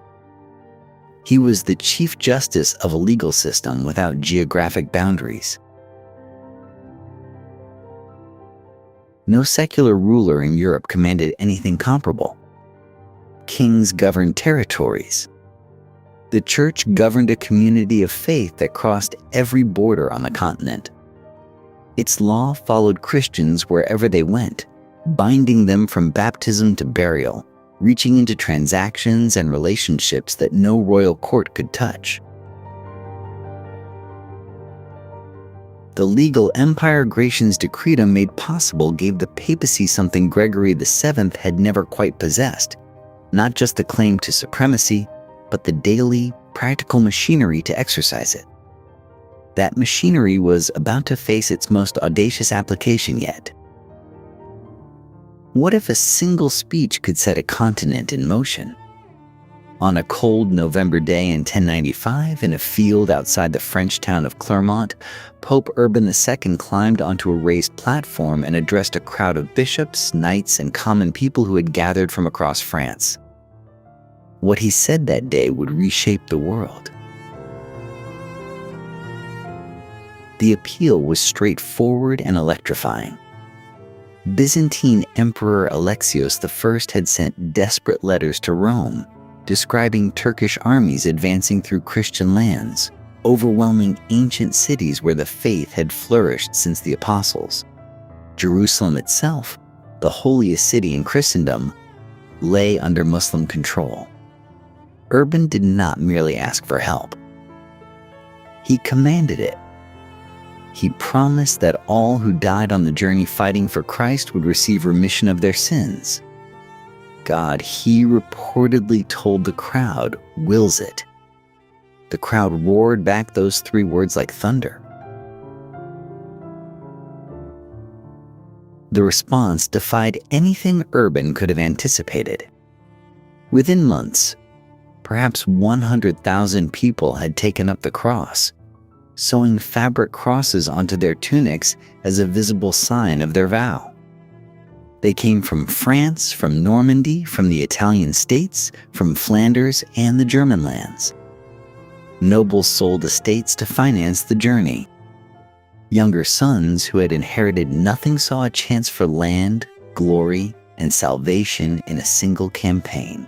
He was the chief justice of a legal system without geographic boundaries. No secular ruler in Europe commanded anything comparable. Kings governed territories. The Church governed a community of faith that crossed every border on the continent. Its law followed Christians wherever they went, binding them from baptism to burial, reaching into transactions and relationships that no royal court could touch. The legal empire Gratian's decretum made possible gave the papacy something Gregory VII had never quite possessed, not just the claim to supremacy, but the daily, practical machinery to exercise it. That machinery was about to face its most audacious application yet. What if a single speech could set a continent in motion? On a cold November day in 1095, in a field outside the French town of Clermont, Pope Urban II climbed onto a raised platform and addressed a crowd of bishops, knights, and common people who had gathered from across France. What he said that day would reshape the world. The appeal was straightforward and electrifying. Byzantine Emperor Alexios I had sent desperate letters to Rome, describing Turkish armies advancing through Christian lands, overwhelming ancient cities where the faith had flourished since the apostles. Jerusalem itself, the holiest city in Christendom, lay under Muslim control. Urban did not merely ask for help. He commanded it. He promised that all who died on the journey fighting for Christ would receive remission of their sins. God, he reportedly told the crowd, wills it. The crowd roared back those three words like thunder. The response defied anything Urban could have anticipated. Within months, perhaps 100,000 people had taken up the cross, sewing fabric crosses onto their tunics as a visible sign of their vow. They came from France, from Normandy, from the Italian states, from Flanders, and the German lands. Nobles sold estates to finance the journey. Younger sons who had inherited nothing saw a chance for land, glory, and salvation in a single campaign.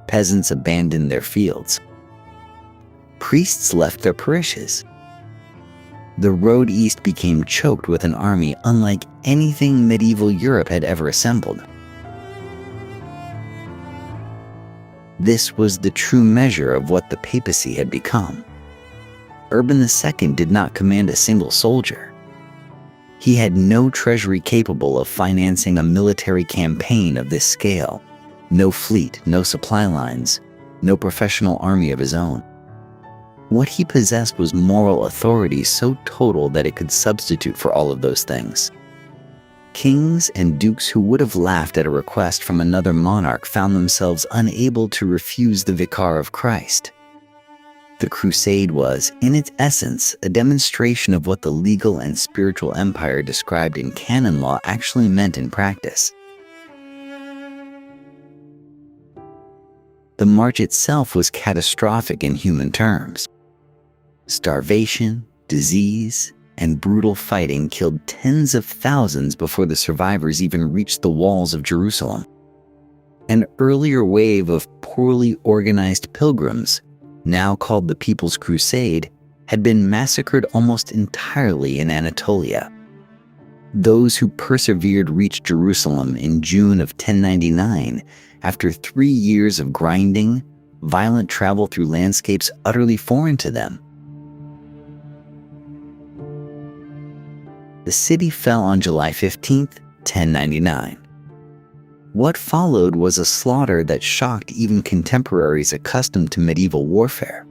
Peasants abandoned their fields. Priests left their parishes. The road east became choked with an army unlike anything medieval Europe had ever assembled. This was the true measure of what the papacy had become. Urban II did not command a single soldier. He had no treasury capable of financing a military campaign of this scale. No fleet, no supply lines, no professional army of his own. What he possessed was moral authority so total that it could substitute for all of those things. Kings and dukes who would have laughed at a request from another monarch found themselves unable to refuse the vicar of Christ. The crusade was, in its essence, a demonstration of what the legal and spiritual empire described in canon law actually meant in practice. The march itself was catastrophic in human terms. Starvation, disease, and brutal fighting killed tens of thousands before the survivors even reached the walls of Jerusalem. An earlier wave of poorly organized pilgrims, now called the People's Crusade, had been massacred almost entirely in Anatolia. Those who persevered reached Jerusalem in June of 1099 after 3 years of grinding, violent travel through landscapes utterly foreign to them. The city fell on July 15th, 1099. What followed was a slaughter that shocked even contemporaries accustomed to medieval warfare.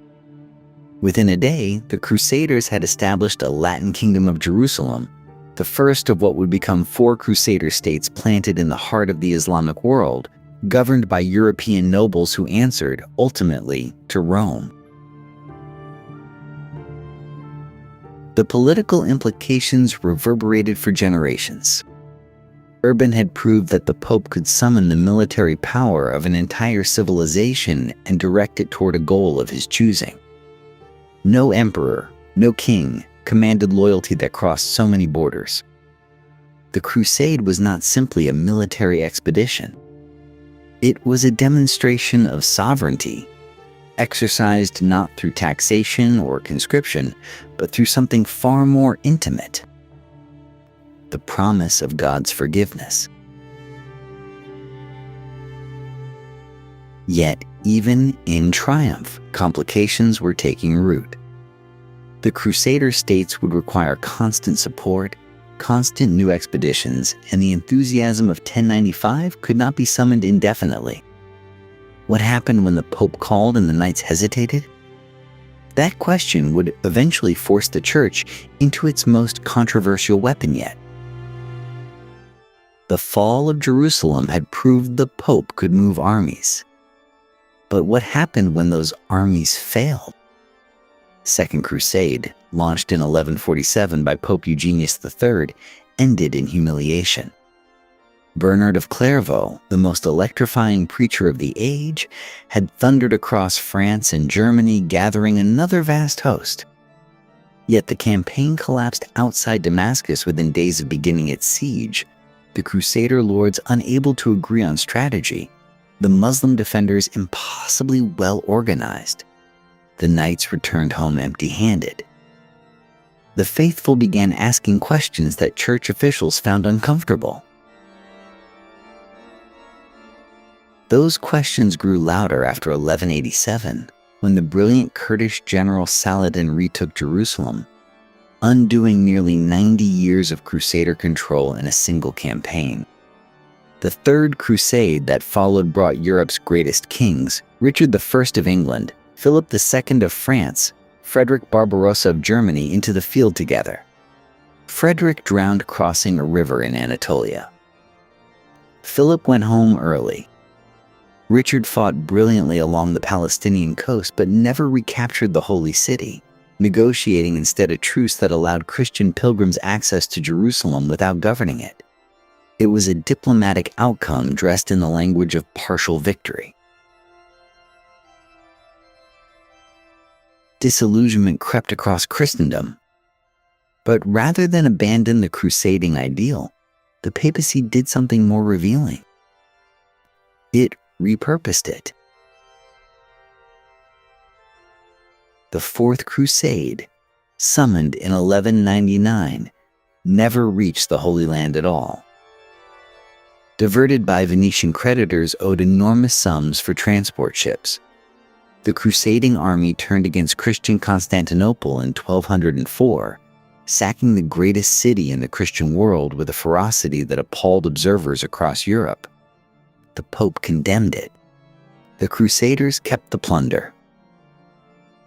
Within a day, the Crusaders had established a Latin kingdom of Jerusalem, the first of what would become 4 Crusader states planted in the heart of the Islamic world, governed by European nobles who answered, ultimately, to Rome. The political implications reverberated for generations. Urban had proved that the Pope could summon the military power of an entire civilization and direct it toward a goal of his choosing. No emperor, no king, commanded loyalty that crossed so many borders. The crusade was not simply a military expedition. It was a demonstration of sovereignty, exercised not through taxation or conscription, but through something far more intimate: the promise of God's forgiveness. Yet, even in triumph, complications were taking root. The Crusader states would require constant support, constant new expeditions, and the enthusiasm of 1095 could not be summoned indefinitely. What happened when the Pope called and the knights hesitated? That question would eventually force the Church into its most controversial weapon yet. The fall of Jerusalem had proved the Pope could move armies. But what happened when those armies failed? Second Crusade, launched in 1147 by Pope Eugenius III, ended in humiliation. Bernard of Clairvaux, the most electrifying preacher of the age, had thundered across France and Germany, gathering another vast host. Yet the campaign collapsed outside Damascus within days of beginning its siege, the Crusader lords unable to agree on strategy, the Muslim defenders impossibly well organized. The knights returned home empty-handed. The faithful began asking questions that church officials found uncomfortable. Those questions grew louder after 1187, when the brilliant Kurdish general Saladin retook Jerusalem, undoing nearly 90 years of Crusader control in a single campaign. The Third Crusade that followed brought Europe's greatest kings, Richard I of England, Philip II of France, Frederick Barbarossa of Germany, into the field together. Frederick drowned crossing a river in Anatolia. Philip went home early. Richard fought brilliantly along the Palestinian coast but never recaptured the Holy City, negotiating instead a truce that allowed Christian pilgrims access to Jerusalem without governing it. It was a diplomatic outcome dressed in the language of partial victory. Disillusionment crept across Christendom. But rather than abandon the crusading ideal, the papacy did something more revealing. It repurposed it. The Fourth Crusade, summoned in 1199, never reached the Holy Land at all. Diverted by Venetian creditors owed enormous sums for transport ships. The crusading army turned against Christian Constantinople in 1204, sacking the greatest city in the Christian world with a ferocity that appalled observers across Europe. The Pope condemned it. The Crusaders kept the plunder.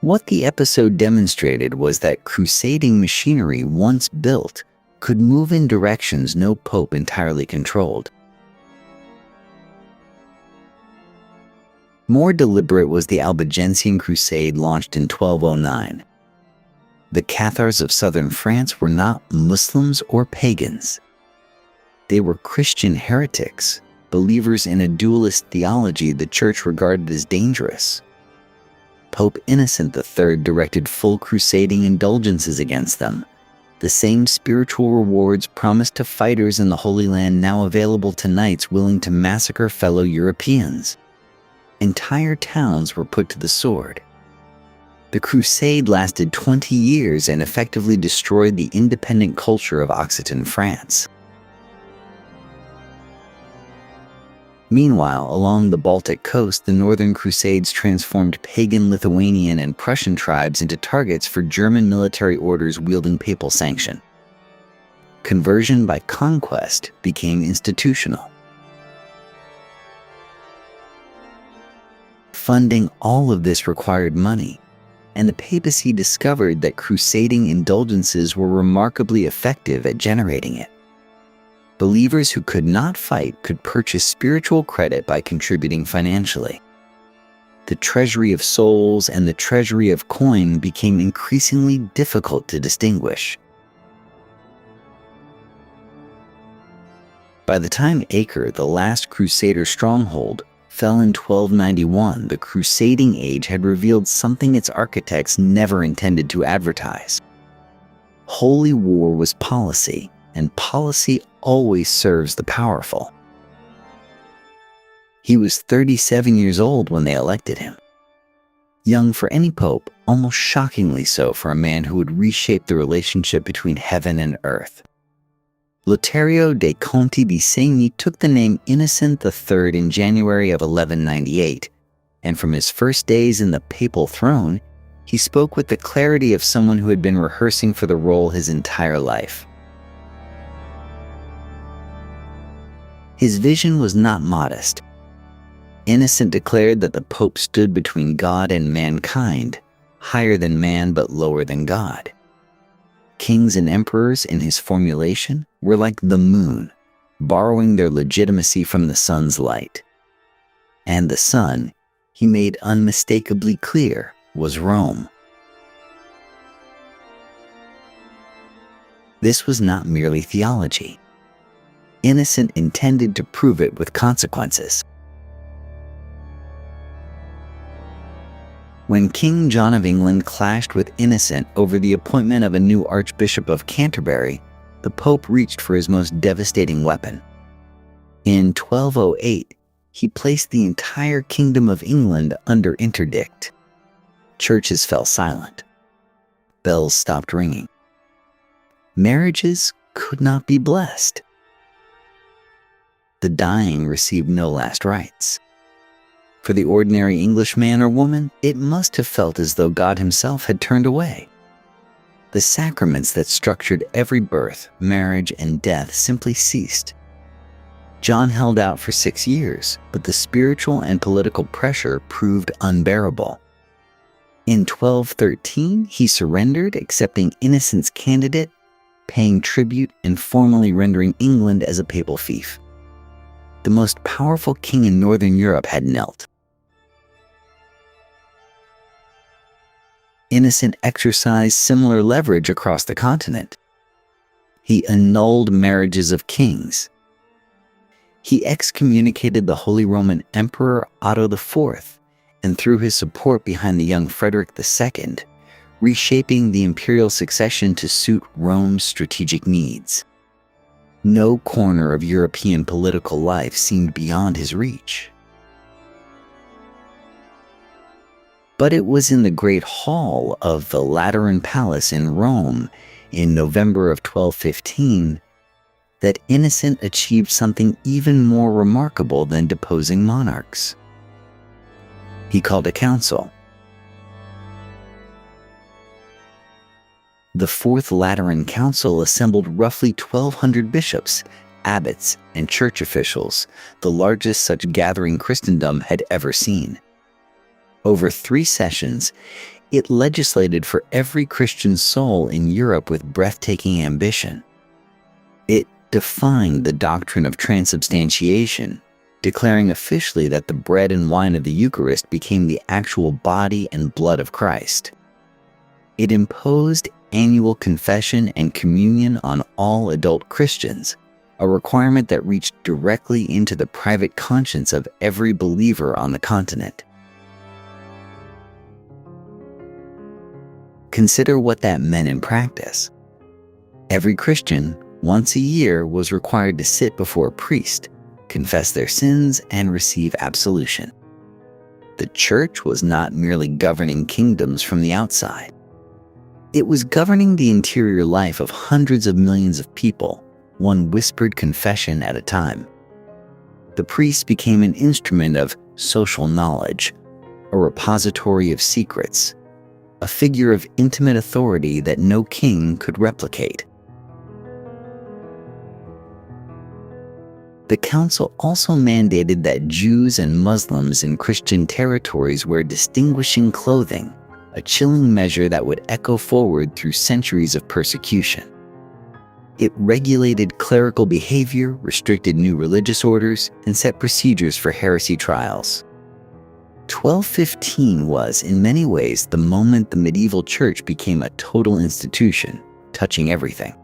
What the episode demonstrated was that crusading machinery, once built, could move in directions no pope entirely controlled. More deliberate was the Albigensian Crusade launched in 1209. The Cathars of southern France were not Muslims or pagans. They were Christian heretics, believers in a dualist theology the Church regarded as dangerous. Pope Innocent III directed full crusading indulgences against them, the same spiritual rewards promised to fighters in the Holy Land now available to knights willing to massacre fellow Europeans. Entire towns were put to the sword. The crusade lasted 20 years and effectively destroyed the independent culture of Occitan France. Meanwhile, along the Baltic coast, the Northern Crusades transformed pagan Lithuanian and Prussian tribes into targets for German military orders wielding papal sanction. Conversion by conquest became institutional. Funding all of this required money, and the papacy discovered that crusading indulgences were remarkably effective at generating it. Believers who could not fight could purchase spiritual credit by contributing financially. The treasury of souls and the treasury of coin became increasingly difficult to distinguish. By the time Acre, the last Crusader stronghold, fell in 1291, the crusading age had revealed something its architects never intended to advertise. Holy war was policy, and policy always serves the powerful. He was 37 years old when they elected him. Young for any pope, almost shockingly so for a man who would reshape the relationship between heaven and earth. Lotario de' Conti di Segni took the name Innocent III in January of 1198, and from his first days in the papal throne, he spoke with the clarity of someone who had been rehearsing for the role his entire life. His vision was not modest. Innocent declared that the Pope stood between God and mankind, higher than man but lower than God. Kings and emperors, in his formulation, were like the moon, borrowing their legitimacy from the sun's light. And the sun, he made unmistakably clear, was Rome. This was not merely theology. Innocent intended to prove it with consequences. When King John of England clashed with Innocent over the appointment of a new Archbishop of Canterbury, the Pope reached for his most devastating weapon. In 1208, he placed the entire Kingdom of England under interdict. Churches fell silent. Bells stopped ringing. Marriages could not be blessed. The dying received no last rites. For the ordinary English man or woman, it must have felt as though God himself had turned away. The sacraments that structured every birth, marriage, and death simply ceased. John held out for 6 years, but the spiritual and political pressure proved unbearable. In 1213, he surrendered, accepting Innocent's candidate, paying tribute, and formally rendering England as a papal fief. The most powerful king in Northern Europe had knelt. Innocent exercised similar leverage across the continent. He annulled marriages of kings. He excommunicated the Holy Roman Emperor Otto IV, and threw his support behind the young Frederick II, reshaping the imperial succession to suit Rome's strategic needs. No corner of European political life seemed beyond his reach. But it was in the Great Hall of the Lateran Palace in Rome in November of 1215 that Innocent achieved something even more remarkable than deposing monarchs. He called a council. The Fourth Lateran Council assembled roughly 1,200 bishops, abbots, and church officials, the largest such gathering Christendom had ever seen. Over 3 sessions, it legislated for every Christian soul in Europe with breathtaking ambition. It defined the doctrine of transubstantiation, declaring officially that the bread and wine of the Eucharist became the actual body and blood of Christ. It imposed annual confession and communion on all adult Christians, a requirement that reached directly into the private conscience of every believer on the continent. Consider what that meant in practice. Every Christian, once a year, was required to sit before a priest, confess their sins, and receive absolution. The church was not merely governing kingdoms from the outside. It was governing the interior life of hundreds of millions of people, one whispered confession at a time. The priest became an instrument of social knowledge, a repository of secrets, a figure of intimate authority that no king could replicate. The council also mandated that Jews and Muslims in Christian territories wear distinguishing clothing, a chilling measure that would echo forward through centuries of persecution. It regulated clerical behavior, restricted new religious orders, and set procedures for heresy trials. 1215 was, in many ways, the moment the medieval church became a total institution, touching everything.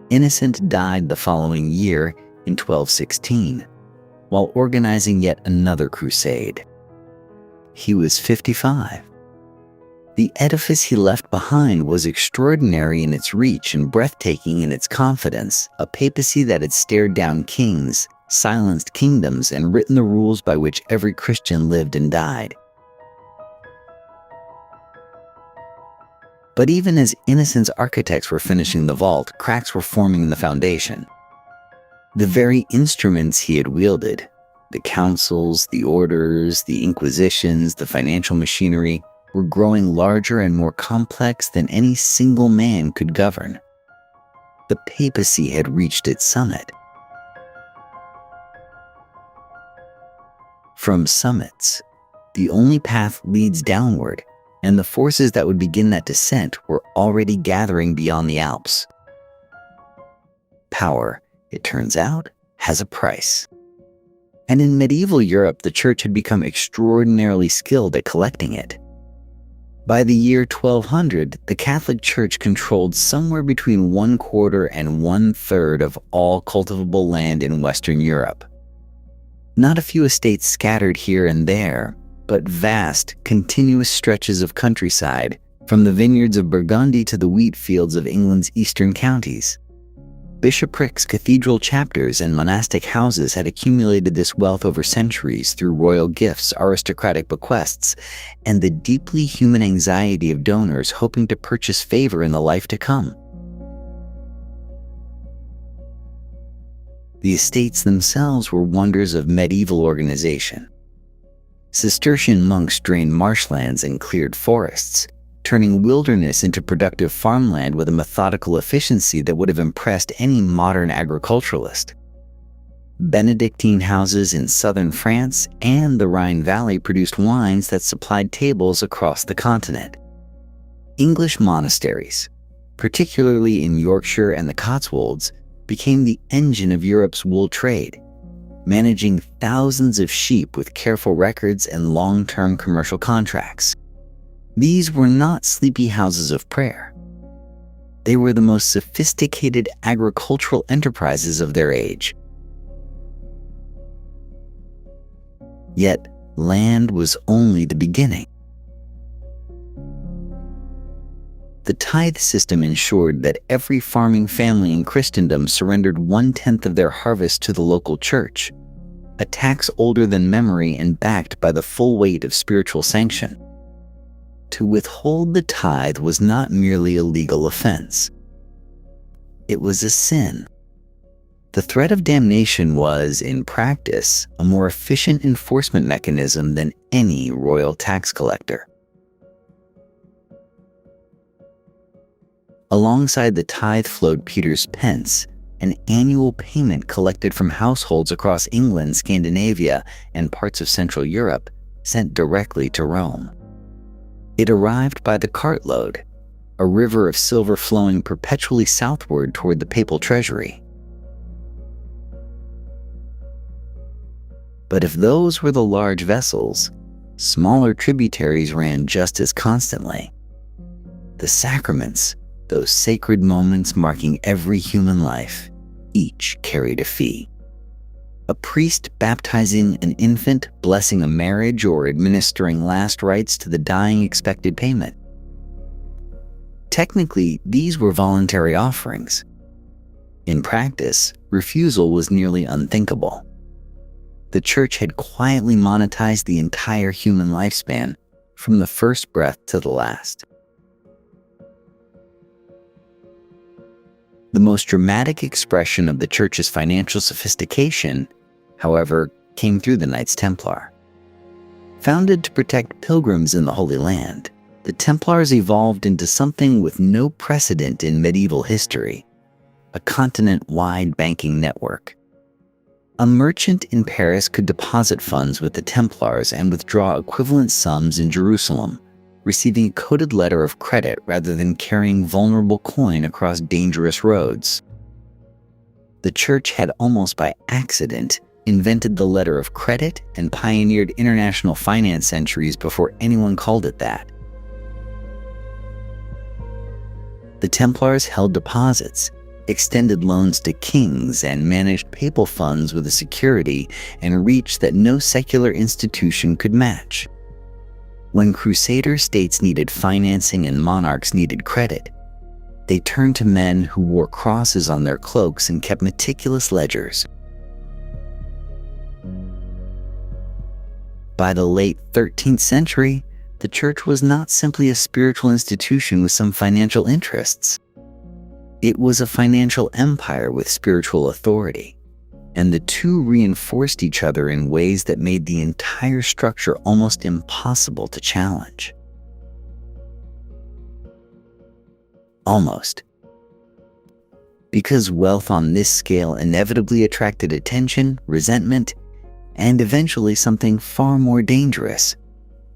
Innocent died the following year in 1216, while organizing yet another crusade. He was 55. The edifice he left behind was extraordinary in its reach and breathtaking in its confidence, a papacy that had stared down kings, silenced kingdoms, and written the rules by which every Christian lived and died. But even as Innocent's architects were finishing the vault, cracks were forming in the foundation. The very instruments he had wielded, The councils, the orders, the inquisitions, the financial machinery were growing larger and more complex than any single man could govern. The papacy had reached its summit. From summits, the only path leads downward, and the forces that would begin that descent were already gathering beyond the Alps. Power, it turns out, has a price. And in medieval Europe, the church had become extraordinarily skilled at collecting it. By the year 1200, the Catholic Church controlled somewhere between 1/4 and 1/3 of all cultivable land in Western Europe. Not a few estates scattered here and there, but vast, continuous stretches of countryside, from the vineyards of Burgundy to the wheat fields of England's eastern counties. Bishoprics, cathedral chapters, and monastic houses had accumulated this wealth over centuries through royal gifts, aristocratic bequests, and the deeply human anxiety of donors hoping to purchase favor in the life to come. The estates themselves were wonders of medieval organization. Cistercian monks drained marshlands and cleared forests, turning wilderness into productive farmland with a methodical efficiency that would have impressed any modern agriculturalist. Benedictine houses in southern France and the Rhine Valley produced wines that supplied tables across the continent. English monasteries, particularly in Yorkshire and the Cotswolds, became the engine of Europe's wool trade, managing thousands of sheep with careful records and long-term commercial contracts. These were not sleepy houses of prayer. They were the most sophisticated agricultural enterprises of their age. Yet, land was only the beginning. The tithe system ensured that every farming family in Christendom surrendered 1/10 of their harvest to the local church, a tax older than memory and backed by the full weight of spiritual sanction. To withhold the tithe was not merely a legal offense. It was a sin. The threat of damnation was, in practice, a more efficient enforcement mechanism than any royal tax collector. Alongside the tithe flowed Peter's pence, an annual payment collected from households across England, Scandinavia, and parts of Central Europe, sent directly to Rome. It arrived by the cartload, a river of silver flowing perpetually southward toward the papal treasury. But if those were the large vessels, smaller tributaries ran just as constantly. The sacraments, those sacred moments marking every human life, each carried a fee. A priest baptizing an infant, blessing a marriage, or administering last rites to the dying expected payment. Technically, these were voluntary offerings. In practice, refusal was nearly unthinkable. The church had quietly monetized the entire human lifespan, from the first breath to the last. The most dramatic expression of the church's financial sophistication, however, came through the Knights Templar. Founded to protect pilgrims in the Holy Land, the Templars evolved into something with no precedent in medieval history: a continent-wide banking network. A merchant in Paris could deposit funds with the Templars and withdraw equivalent sums in Jerusalem, receiving a coded letter of credit rather than carrying vulnerable coin across dangerous roads. The church had almost by accident invented the letter of credit and pioneered international finance centuries before anyone called it that. The Templars held deposits, extended loans to kings, and managed papal funds with a security and reach that no secular institution could match. When Crusader states needed financing and monarchs needed credit, they turned to men who wore crosses on their cloaks and kept meticulous ledgers. By the late 13th century, the church was not simply a spiritual institution with some financial interests. It was a financial empire with spiritual authority, and the two reinforced each other in ways that made the entire structure almost impossible to challenge. Almost. Because wealth on this scale inevitably attracted attention, resentment, and eventually something far more dangerous: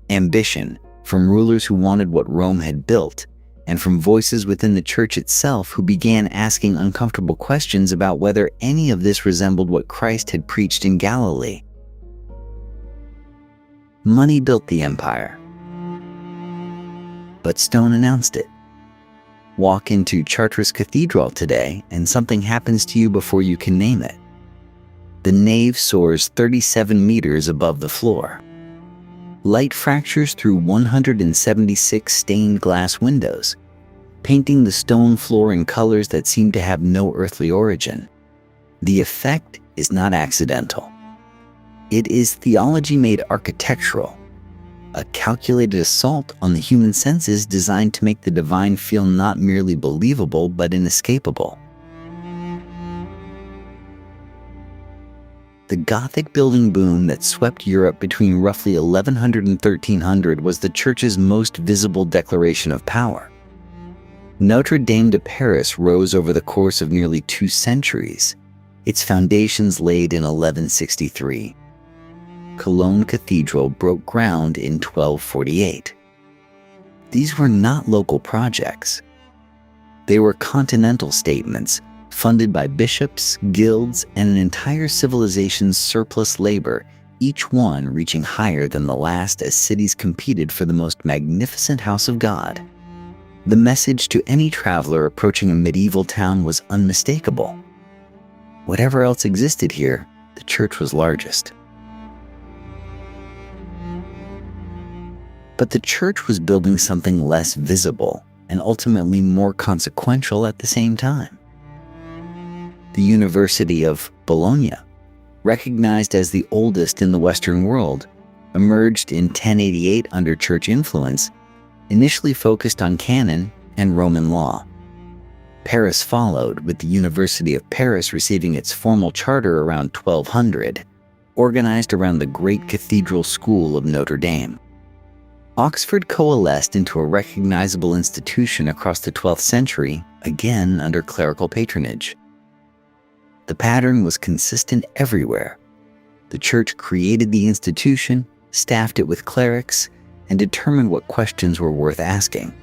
ambition, from rulers who wanted what Rome had built, and from voices within the church itself who began asking uncomfortable questions about whether any of this resembled what Christ had preached in Galilee. Money built the empire, but stone announced it. Walk into Chartres Cathedral today and something happens to you before you can name it. The nave soars 37 meters above the floor. Light fractures through 176 stained glass windows, painting the stone floor in colors that seem to have no earthly origin. The effect is not accidental. It is theology made architectural, a calculated assault on the human senses designed to make the divine feel not merely believable but inescapable. The Gothic building boom that swept Europe between roughly 1100 and 1300 was the Church's most visible declaration of power. Notre Dame de Paris rose over the course of nearly 2 centuries, its foundations laid in 1163. Cologne Cathedral broke ground in 1248. These were not local projects. They were continental statements, funded by bishops, guilds, and an entire civilization's surplus labor, each one reaching higher than the last as cities competed for the most magnificent house of God. The message to any traveler approaching a medieval town was unmistakable. Whatever else existed here, the church was largest. But the church was building something less visible and ultimately more consequential at the same time. The University of Bologna, recognized as the oldest in the Western world, emerged in 1088 under church influence, initially focused on canon and Roman law. Paris followed, with the University of Paris receiving its formal charter around 1200, organized around the great cathedral school of Notre Dame. Oxford coalesced into a recognizable institution across the 12th century, again under clerical patronage. The pattern was consistent everywhere. The church created the institution, staffed it with clerics, and determined what questions were worth asking.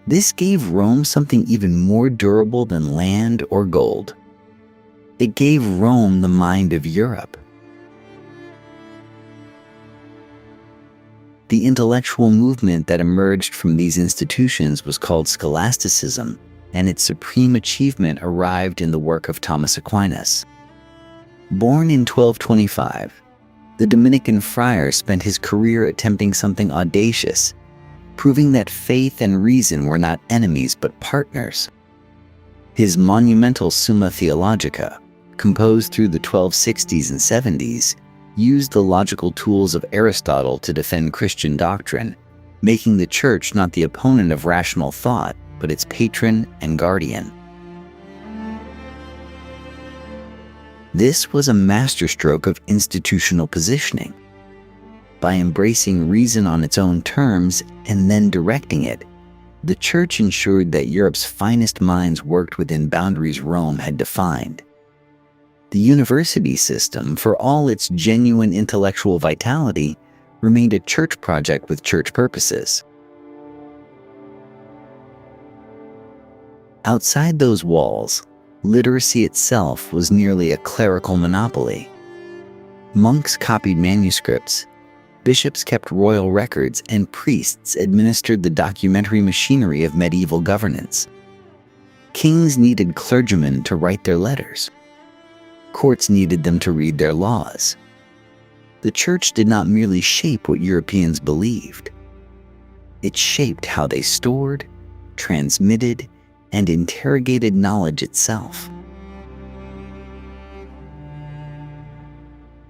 This gave Rome something even more durable than land or gold. It gave Rome the mind of Europe. The intellectual movement that emerged from these institutions was called scholasticism, and its supreme achievement arrived in the work of Thomas Aquinas. Born in 1225, the Dominican friar spent his career attempting something audacious, proving that faith and reason were not enemies but partners. His monumental Summa Theologica, composed through the 1260s and 70s, used the logical tools of Aristotle to defend Christian doctrine, making the church not the opponent of rational thought, but its patron and guardian. This was a masterstroke of institutional positioning. By embracing reason on its own terms and then directing it, the church ensured that Europe's finest minds worked within boundaries Rome had defined. The university system, for all its genuine intellectual vitality, remained a church project with church purposes. Outside those walls, literacy itself was nearly a clerical monopoly. Monks copied manuscripts, bishops kept royal records, and priests administered the documentary machinery of medieval governance. Kings needed clergymen to write their letters. Courts needed them to read their laws. The church did not merely shape what Europeans believed. It shaped how they stored, transmitted, and interrogated knowledge itself.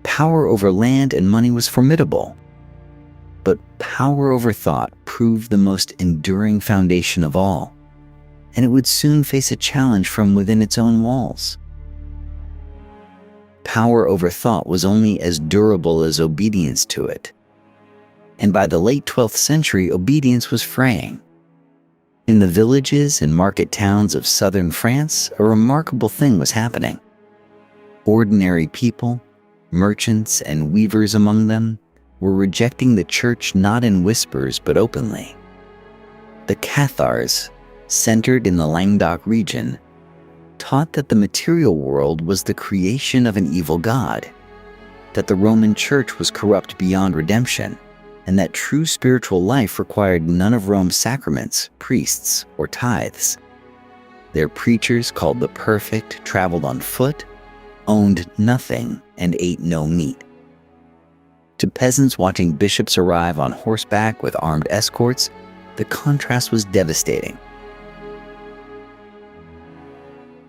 Power over land and money was formidable, but power over thought proved the most enduring foundation of all, and it would soon face a challenge from within its own walls. Power over thought was only as durable as obedience to it. And by the late 12th century, obedience was fraying. In the villages and market towns of southern France, a remarkable thing was happening. Ordinary people, merchants and weavers among them, were rejecting the church not in whispers but openly. The Cathars, centered in the Languedoc region, taught that the material world was the creation of an evil god, that the Roman Church was corrupt beyond redemption, and that true spiritual life required none of Rome's sacraments, priests, or tithes. Their preachers, called the perfect, traveled on foot, owned nothing, and ate no meat. To peasants watching bishops arrive on horseback with armed escorts, the contrast was devastating.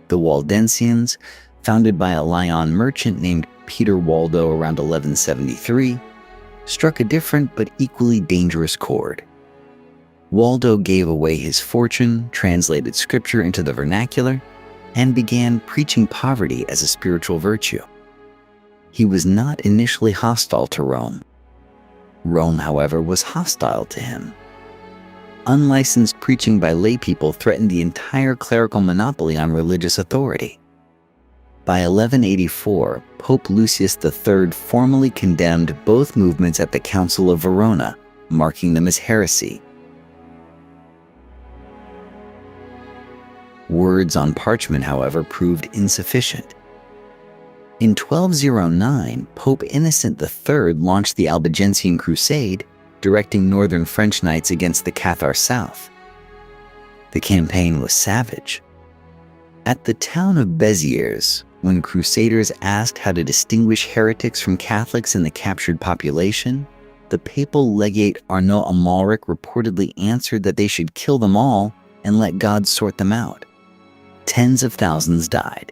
The Waldensians, founded by a Lyon merchant named Peter Waldo around 1173, struck a different but equally dangerous chord. Waldo gave away his fortune, translated scripture into the vernacular, and began preaching poverty as a spiritual virtue. He was not initially hostile to Rome. Rome, however, was hostile to him. Unlicensed preaching by laypeople threatened the entire clerical monopoly on religious authority. By 1184, Pope Lucius III formally condemned both movements at the Council of Verona, marking them as heresy. Words on parchment, however, proved insufficient. In 1209, Pope Innocent III launched the Albigensian Crusade, directing northern French knights against the Cathar south. The campaign was savage. At the town of Béziers, when crusaders asked how to distinguish heretics from Catholics in the captured population, the papal legate Arnaud Amalric reportedly answered that they should kill them all and let God sort them out. Tens of thousands died.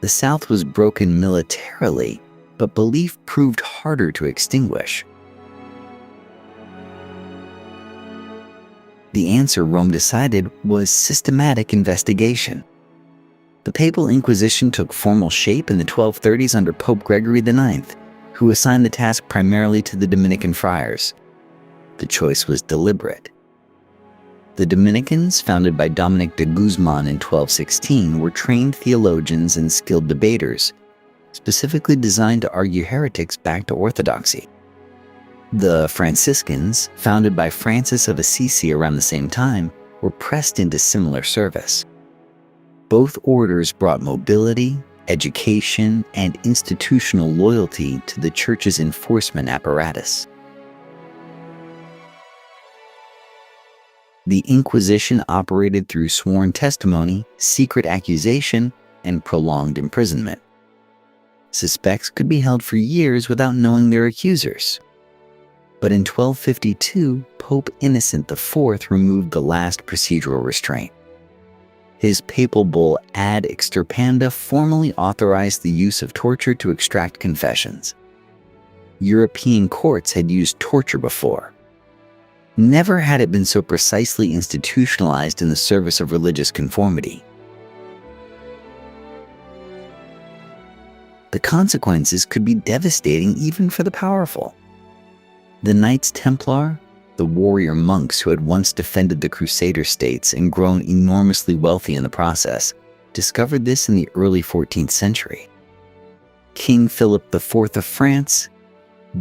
The South was broken militarily, but belief proved harder to extinguish. The answer, Rome decided, was systematic investigation. The Papal Inquisition took formal shape in the 1230s under Pope Gregory the Great, who assigned the task primarily to the Dominican friars. The choice was deliberate. The Dominicans, founded by Dominic de Guzman in 1216, were trained theologians and skilled debaters, specifically designed to argue heretics back to orthodoxy. The Franciscans, founded by Francis of Assisi around the same time, were pressed into similar service. Both orders brought mobility, education, and institutional loyalty to the Church's enforcement apparatus. The Inquisition operated through sworn testimony, secret accusation, and prolonged imprisonment. Suspects could be held for years without knowing their accusers. But in 1252, Pope Innocent IV removed the last procedural restraint. His papal bull Ad Extirpanda formally authorized the use of torture to extract confessions. European courts had used torture before. Never had it been so precisely institutionalized in the service of religious conformity. The consequences could be devastating even for the powerful. The Knights Templar, the warrior monks who had once defended the Crusader states and grown enormously wealthy in the process, discovered this in the early 14th century. King Philip IV of France,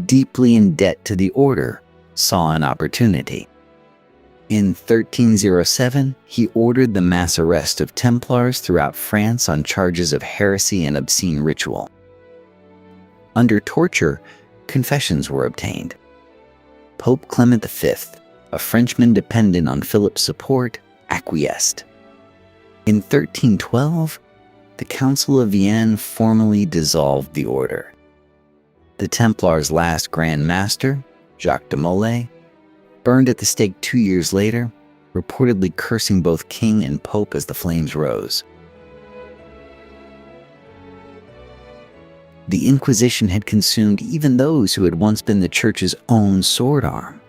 deeply in debt to the order, saw an opportunity. In 1307, he ordered the mass arrest of Templars throughout France on charges of heresy and obscene ritual. Under torture, confessions were obtained. Pope Clement V, a Frenchman dependent on Philip's support, acquiesced. In 1312, the Council of Vienne formally dissolved the order. The Templars' last Grand Master, Jacques de Molay, burned at the stake 2 years later, reportedly cursing both king and pope as the flames rose. The Inquisition had consumed even those who had once been the Church's own sword arm.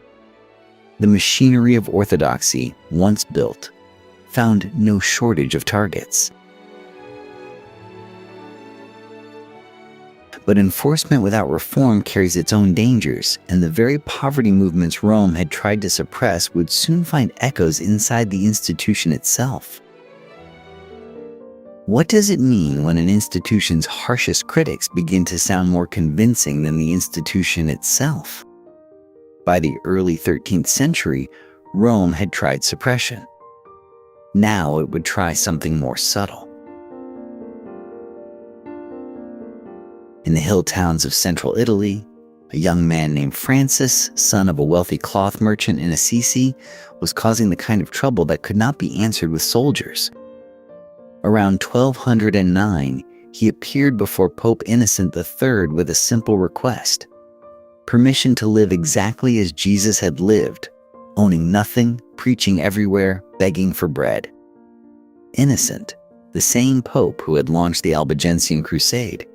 The machinery of orthodoxy, once built, found no shortage of targets. But enforcement without reform carries its own dangers, and the very poverty movements Rome had tried to suppress would soon find echoes inside the institution itself. What does it mean when an institution's harshest critics begin to sound more convincing than the institution itself? By the early 13th century, Rome had tried suppression. Now it would try something more subtle. In the hill towns of central Italy, a young man named Francis, son of a wealthy cloth merchant in Assisi, was causing the kind of trouble that could not be answered with soldiers. Around 1209, he appeared before Pope Innocent III with a simple request: permission to live exactly as Jesus had lived, owning nothing, preaching everywhere, begging for bread. Innocent, the same pope who had launched the Albigensian Crusade,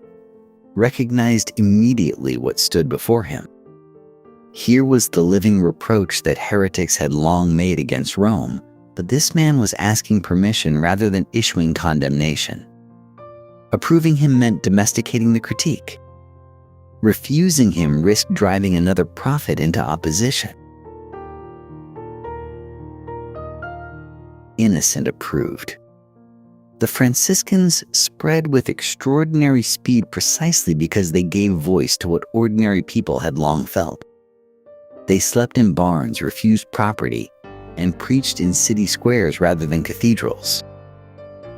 recognized immediately what stood before him. Here was the living reproach that heretics had long made against Rome, but this man was asking permission rather than issuing condemnation. Approving him meant domesticating the critique. Refusing him risked driving another prophet into opposition. Innocent approved. The Franciscans spread with extraordinary speed precisely because they gave voice to what ordinary people had long felt. They slept in barns, refused property, and preached in city squares rather than cathedrals.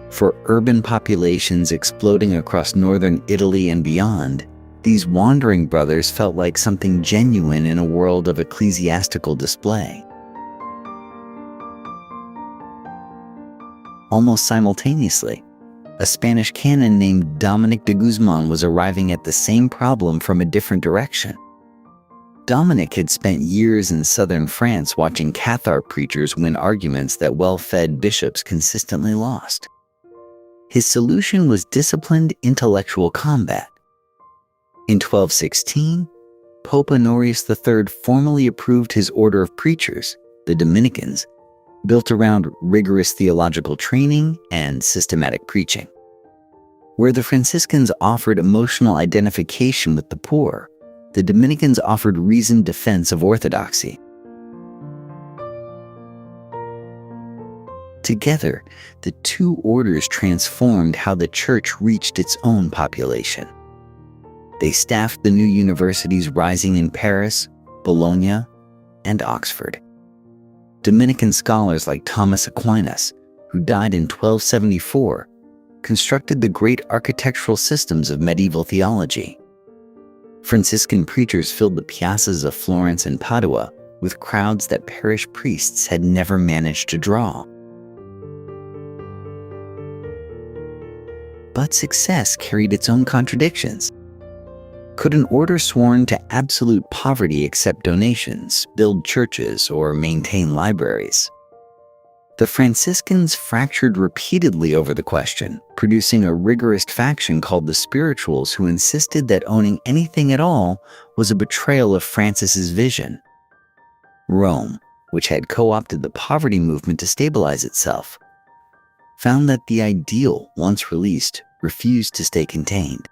For urban populations exploding across northern Italy and beyond, these wandering brothers felt like something genuine in a world of ecclesiastical display. Almost simultaneously, a Spanish canon named Dominic de Guzman was arriving at the same problem from a different direction. Dominic had spent years in southern France watching Cathar preachers win arguments that well-fed bishops consistently lost. His solution was disciplined intellectual combat. In 1216, Pope Honorius III formally approved his order of preachers, the Dominicans, built around rigorous theological training and systematic preaching. Where the Franciscans offered emotional identification with the poor, the Dominicans offered reasoned defense of orthodoxy. Together, the two orders transformed how the Church reached its own population. They staffed the new universities rising in Paris, Bologna, and Oxford. Dominican scholars like Thomas Aquinas, who died in 1274, constructed the great architectural systems of medieval theology. Franciscan preachers filled the piazzas of Florence and Padua with crowds that parish priests had never managed to draw. But success carried its own contradictions. Could an order sworn to absolute poverty accept donations, build churches, or maintain libraries? The Franciscans fractured repeatedly over the question, producing a rigorous faction called the Spirituals who insisted that owning anything at all was a betrayal of Francis's vision. Rome, which had co-opted the poverty movement to stabilize itself, found that the ideal, once released, refused to stay contained.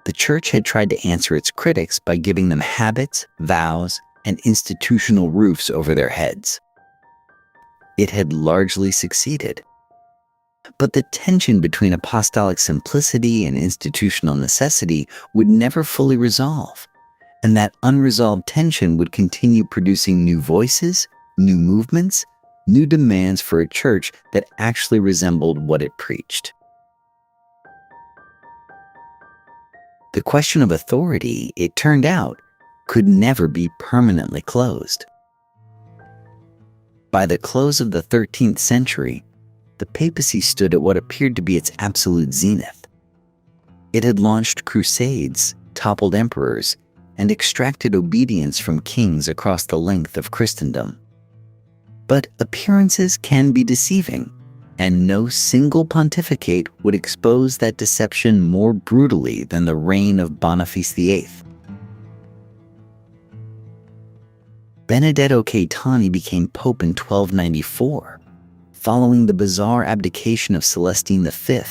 The Church had tried to answer its critics by giving them habits, vows, and institutional roofs over their heads. It had largely succeeded. But the tension between apostolic simplicity and institutional necessity would never fully resolve, and that unresolved tension would continue producing new voices, new movements, new demands for a church that actually resembled what it preached. The question of authority, it turned out, could never be permanently closed. By the close of the 13th century, the papacy stood at what appeared to be its absolute zenith. It had launched crusades, toppled emperors, and extracted obedience from kings across the length of Christendom. But appearances can be deceiving, and no single pontificate would expose that deception more brutally than the reign of Boniface VIII. Benedetto Caetani became pope in 1294, following the bizarre abdication of Celestine V,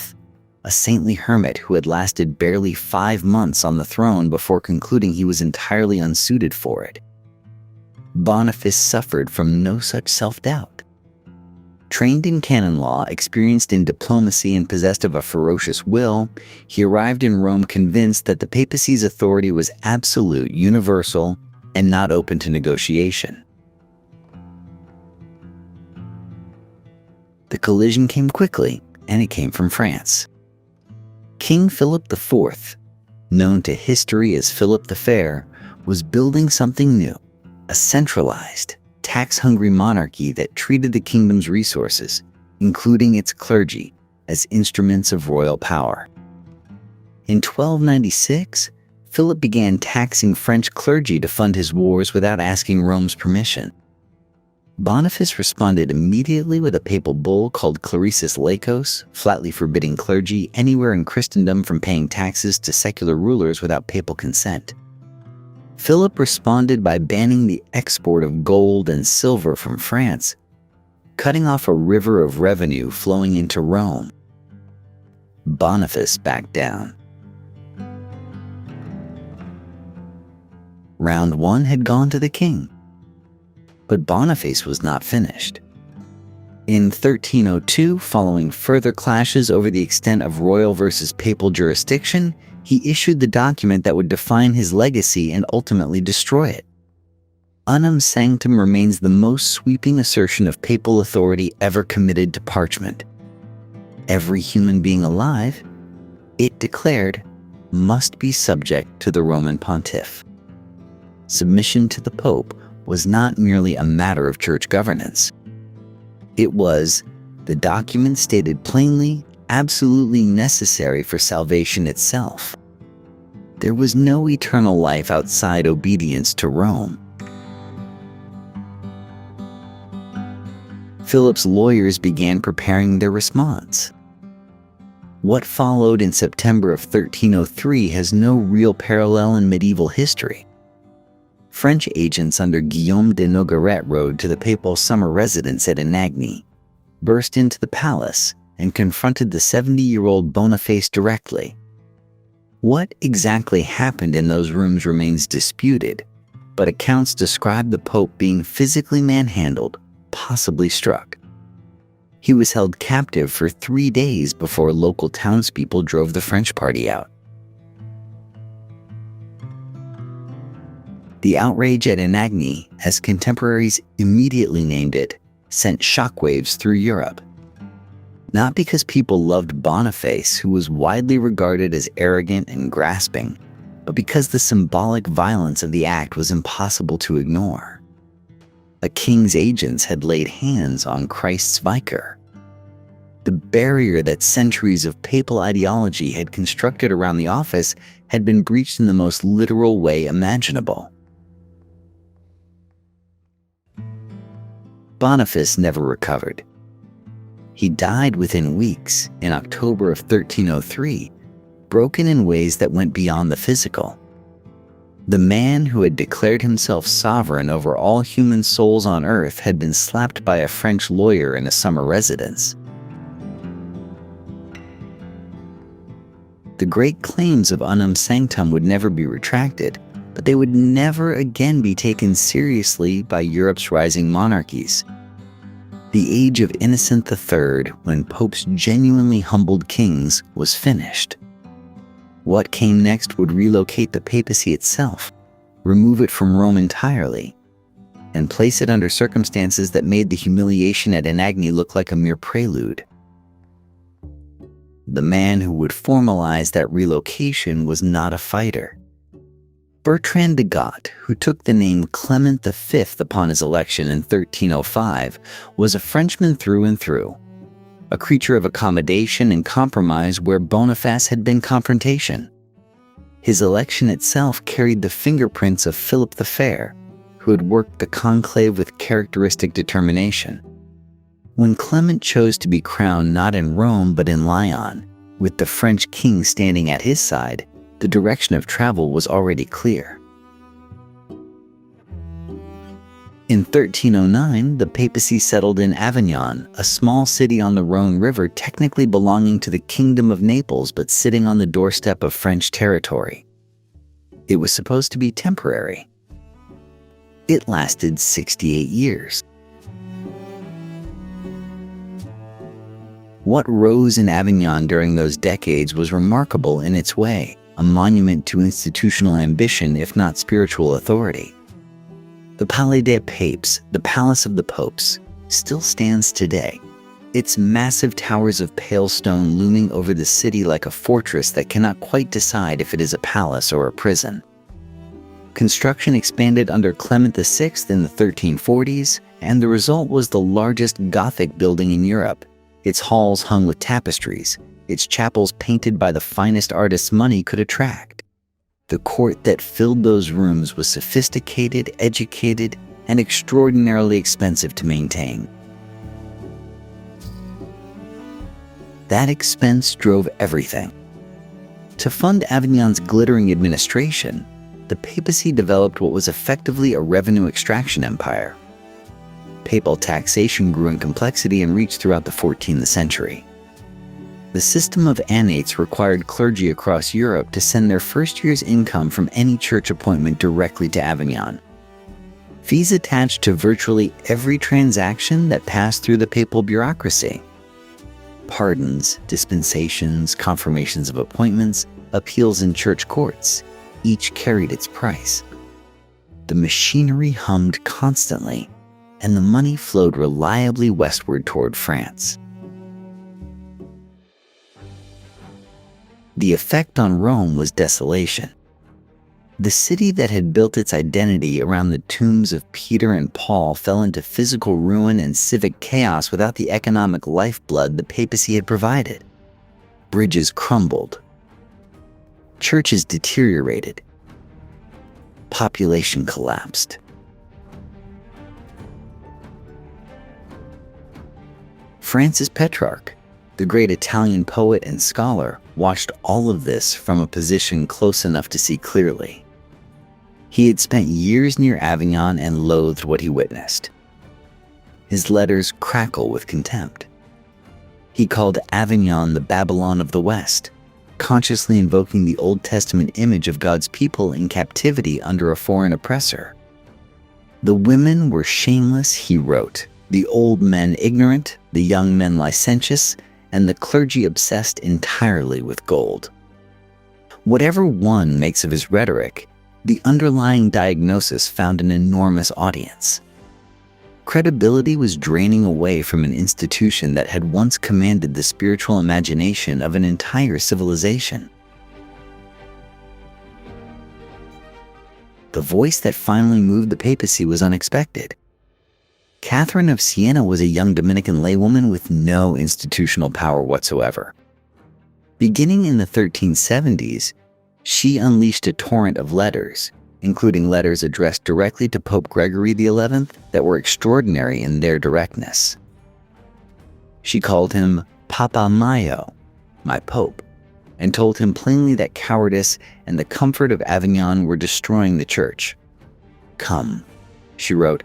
a saintly hermit who had lasted barely 5 months on the throne before concluding he was entirely unsuited for it. Boniface suffered from no such self-doubt. Trained in canon law, experienced in diplomacy, and possessed of a ferocious will, he arrived in Rome convinced that the papacy's authority was absolute, universal, and not open to negotiation. The collision came quickly, and it came from France. King Philip IV, known to history as Philip the Fair, was building something new, a centralized, tax-hungry monarchy that treated the kingdom's resources, including its clergy, as instruments of royal power. In 1296, Philip began taxing French clergy to fund his wars without asking Rome's permission. Boniface responded immediately with a papal bull called Claricis Laicos, flatly forbidding clergy anywhere in Christendom from paying taxes to secular rulers without papal consent. Philip responded by banning the export of gold and silver from France, cutting off a river of revenue flowing into Rome. Boniface backed down. Round 1 had gone to the king. But Boniface was not finished. In 1302, following further clashes over the extent of royal versus papal jurisdiction, he issued the document that would define his legacy and ultimately destroy it. Unum Sanctum remains the most sweeping assertion of papal authority ever committed to parchment. Every human being alive, it declared, must be subject to the Roman pontiff. Submission to the Pope was not merely a matter of church governance. It was, the document stated plainly, absolutely necessary for salvation itself. There was no eternal life outside obedience to Rome. Philip's lawyers began preparing their response. What followed in September of 1303 has no real parallel in medieval history. French agents under Guillaume de Nogaret rode to the papal summer residence at Anagni, burst into the palace, and confronted the 70-year-old Boniface directly. What exactly happened in those rooms remains disputed, but accounts describe the Pope being physically manhandled, possibly struck. He was held captive for 3 days before local townspeople drove the French party out. The outrage at Anagni, as contemporaries immediately named it, sent shockwaves through Europe. Not because people loved Boniface, who was widely regarded as arrogant and grasping, but because the symbolic violence of the act was impossible to ignore. A king's agents had laid hands on Christ's vicar. The barrier that centuries of papal ideology had constructed around the office had been breached in the most literal way imaginable. Boniface never recovered. He died within weeks, in October of 1303, broken in ways that went beyond the physical. The man who had declared himself sovereign over all human souls on earth had been slapped by a French lawyer in a summer residence. The great claims of Unum Sanctum would never be retracted, but they would never again be taken seriously by Europe's rising monarchies. The age of Innocent III, when popes genuinely humbled kings, was finished. What came next would relocate the papacy itself, remove it from Rome entirely, and place it under circumstances that made the humiliation at Anagni look like a mere prelude. The man who would formalize that relocation was not a fighter. Bertrand de Got, who took the name Clement V upon his election in 1305, was a Frenchman through and through, a creature of accommodation and compromise where Boniface had been confrontation. His election itself carried the fingerprints of Philip the Fair, who had worked the conclave with characteristic determination. When Clement chose to be crowned not in Rome but in Lyon, with the French king standing at his side, the direction of travel was already clear. In 1309, the papacy settled in Avignon, a small city on the Rhone River technically belonging to the Kingdom of Naples but sitting on the doorstep of French territory. It was supposed to be temporary. It lasted 68 years. What rose in Avignon during those decades was remarkable in its way, a monument to institutional ambition if not spiritual authority. The Palais des Papes, the Palace of the Popes, still stands today, its massive towers of pale stone looming over the city like a fortress that cannot quite decide if it is a palace or a prison. Construction expanded under Clement VI in the 1340s, and the result was the largest Gothic building in Europe, its halls hung with tapestries, its chapels painted by the finest artists money could attract. The court that filled those rooms was sophisticated, educated, and extraordinarily expensive to maintain. That expense drove everything. To fund Avignon's glittering administration, the papacy developed what was effectively a revenue extraction empire. Papal taxation grew in complexity and reached throughout the 14th century. The system of annates required clergy across Europe to send their first year's income from any church appointment directly to Avignon. Fees attached to virtually every transaction that passed through the papal bureaucracy. Pardons, dispensations, confirmations of appointments, appeals in church courts, each carried its price. The machinery hummed constantly, and the money flowed reliably westward toward France. The effect on Rome was desolation. The city that had built its identity around the tombs of Peter and Paul fell into physical ruin and civic chaos without the economic lifeblood the papacy had provided. Bridges crumbled. Churches deteriorated. Population collapsed. Francis Petrarch, the great Italian poet and scholar, watched all of this from a position close enough to see clearly. He had spent years near Avignon and loathed what he witnessed. His letters crackle with contempt. He called Avignon the Babylon of the West, consciously invoking the Old Testament image of God's people in captivity under a foreign oppressor. The women were shameless, he wrote, the old men ignorant, the young men licentious, and the clergy obsessed entirely with gold. Whatever one makes of his rhetoric, the underlying diagnosis found an enormous audience. Credibility was draining away from an institution that had once commanded the spiritual imagination of an entire civilization. The voice that finally moved the papacy was unexpected. Catherine of Siena was a young Dominican laywoman with no institutional power whatsoever. Beginning in the 1370s, she unleashed a torrent of letters, including letters addressed directly to Pope Gregory the XI that were extraordinary in their directness. She called him Papa Mio, my Pope, and told him plainly that cowardice and the comfort of Avignon were destroying the Church. "Come," she wrote,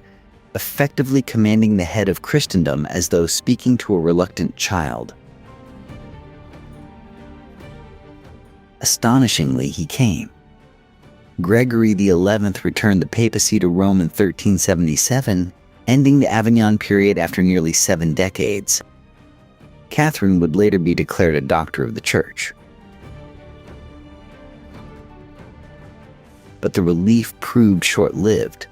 effectively commanding the head of Christendom as though speaking to a reluctant child. Astonishingly, he came. Gregory the XI returned the papacy to Rome in 1377, ending the Avignon period after nearly 7 decades. Catherine would later be declared a doctor of the Church. But the relief proved short-lived.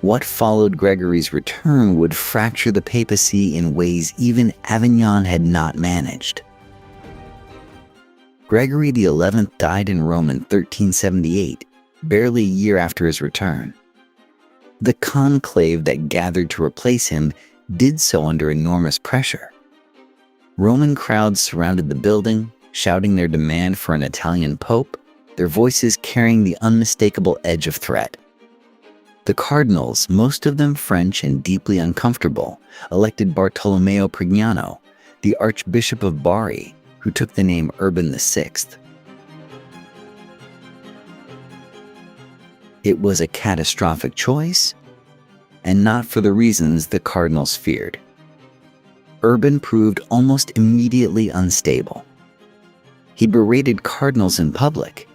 What followed Gregory's return would fracture the papacy in ways even Avignon had not managed. Gregory the XI died in Rome in 1378, barely a year after his return. The conclave that gathered to replace him did so under enormous pressure. Roman crowds surrounded the building, shouting their demand for an Italian pope, their voices carrying the unmistakable edge of threat. The cardinals, most of them French and deeply uncomfortable, elected Bartolomeo Prignano, the Archbishop of Bari, who took the name Urban VI. It was a catastrophic choice, and not for the reasons the cardinals feared. Urban proved almost immediately unstable. He berated cardinals in public,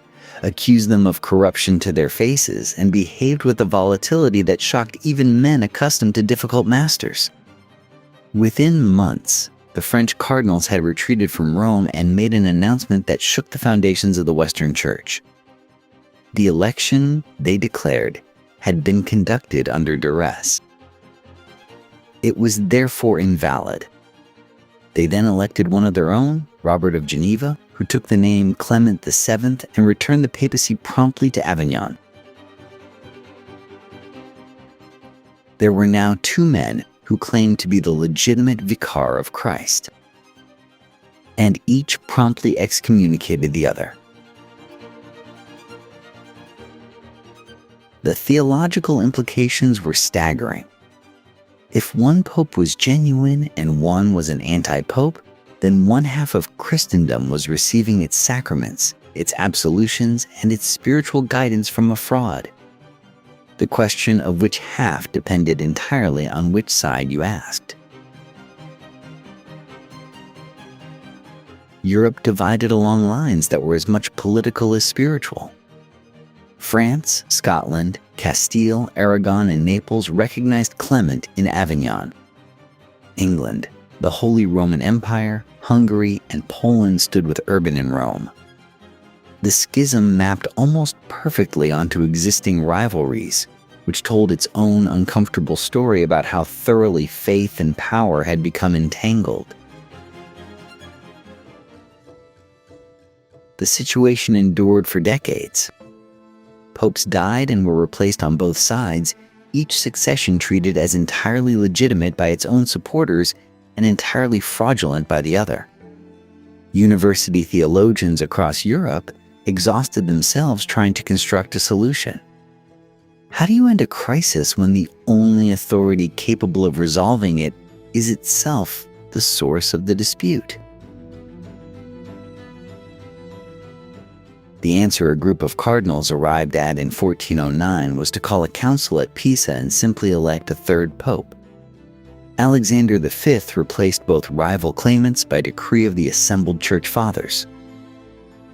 accused them of corruption to their faces, and behaved with a volatility that shocked even men accustomed to difficult masters. Within months, the French cardinals had retreated from Rome and made an announcement that shook the foundations of the Western Church. The election, they declared, had been conducted under duress. It was therefore invalid. They then elected one of their own, Robert of Geneva, who took the name Clement VII and returned the papacy promptly to Avignon. There were now two men who claimed to be the legitimate vicar of Christ, and each promptly excommunicated the other. The theological implications were staggering. If one pope was genuine and one was an anti-pope, then one half of Christendom was receiving its sacraments, its absolutions, and its spiritual guidance from a fraud. The question of which half depended entirely on which side you asked. Europe divided along lines that were as much political as spiritual. France, Scotland, Castile, Aragon, and Naples recognized Clement in Avignon. England, the Holy Roman Empire, Hungary, and Poland stood with Urban in Rome. The schism mapped almost perfectly onto existing rivalries, which told its own uncomfortable story about how thoroughly faith and power had become entangled. The situation endured for decades. Popes died and were replaced on both sides, each succession treated as entirely legitimate by its own supporters and entirely fraudulent by the other. University theologians across Europe exhausted themselves trying to construct a solution. How do you end a crisis when the only authority capable of resolving it is itself the source of the dispute? The answer a group of cardinals arrived at in 1409 was to call a council at Pisa and simply elect a third pope. Alexander V replaced both rival claimants by decree of the assembled church fathers.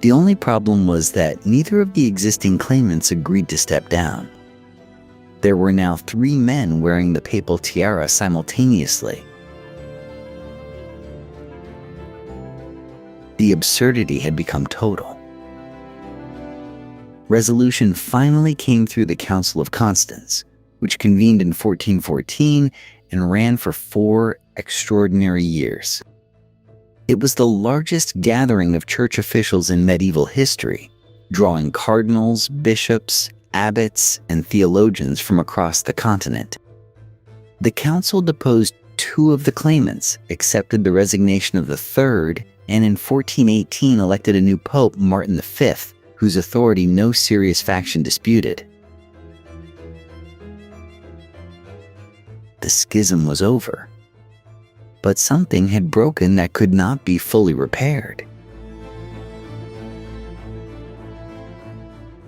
The only problem was that neither of the existing claimants agreed to step down. There were now three men wearing the papal tiara simultaneously. The absurdity had become total. Resolution finally came through the Council of Constance, which convened in 1414 and ran for 4 extraordinary years. It was the largest gathering of church officials in medieval history, drawing cardinals, bishops, abbots, and theologians from across the continent. The council deposed 2 of the claimants, accepted the resignation of the third, and in 1418 elected a new pope, Martin V, whose authority no serious faction disputed. The schism was over, but something had broken that could not be fully repaired.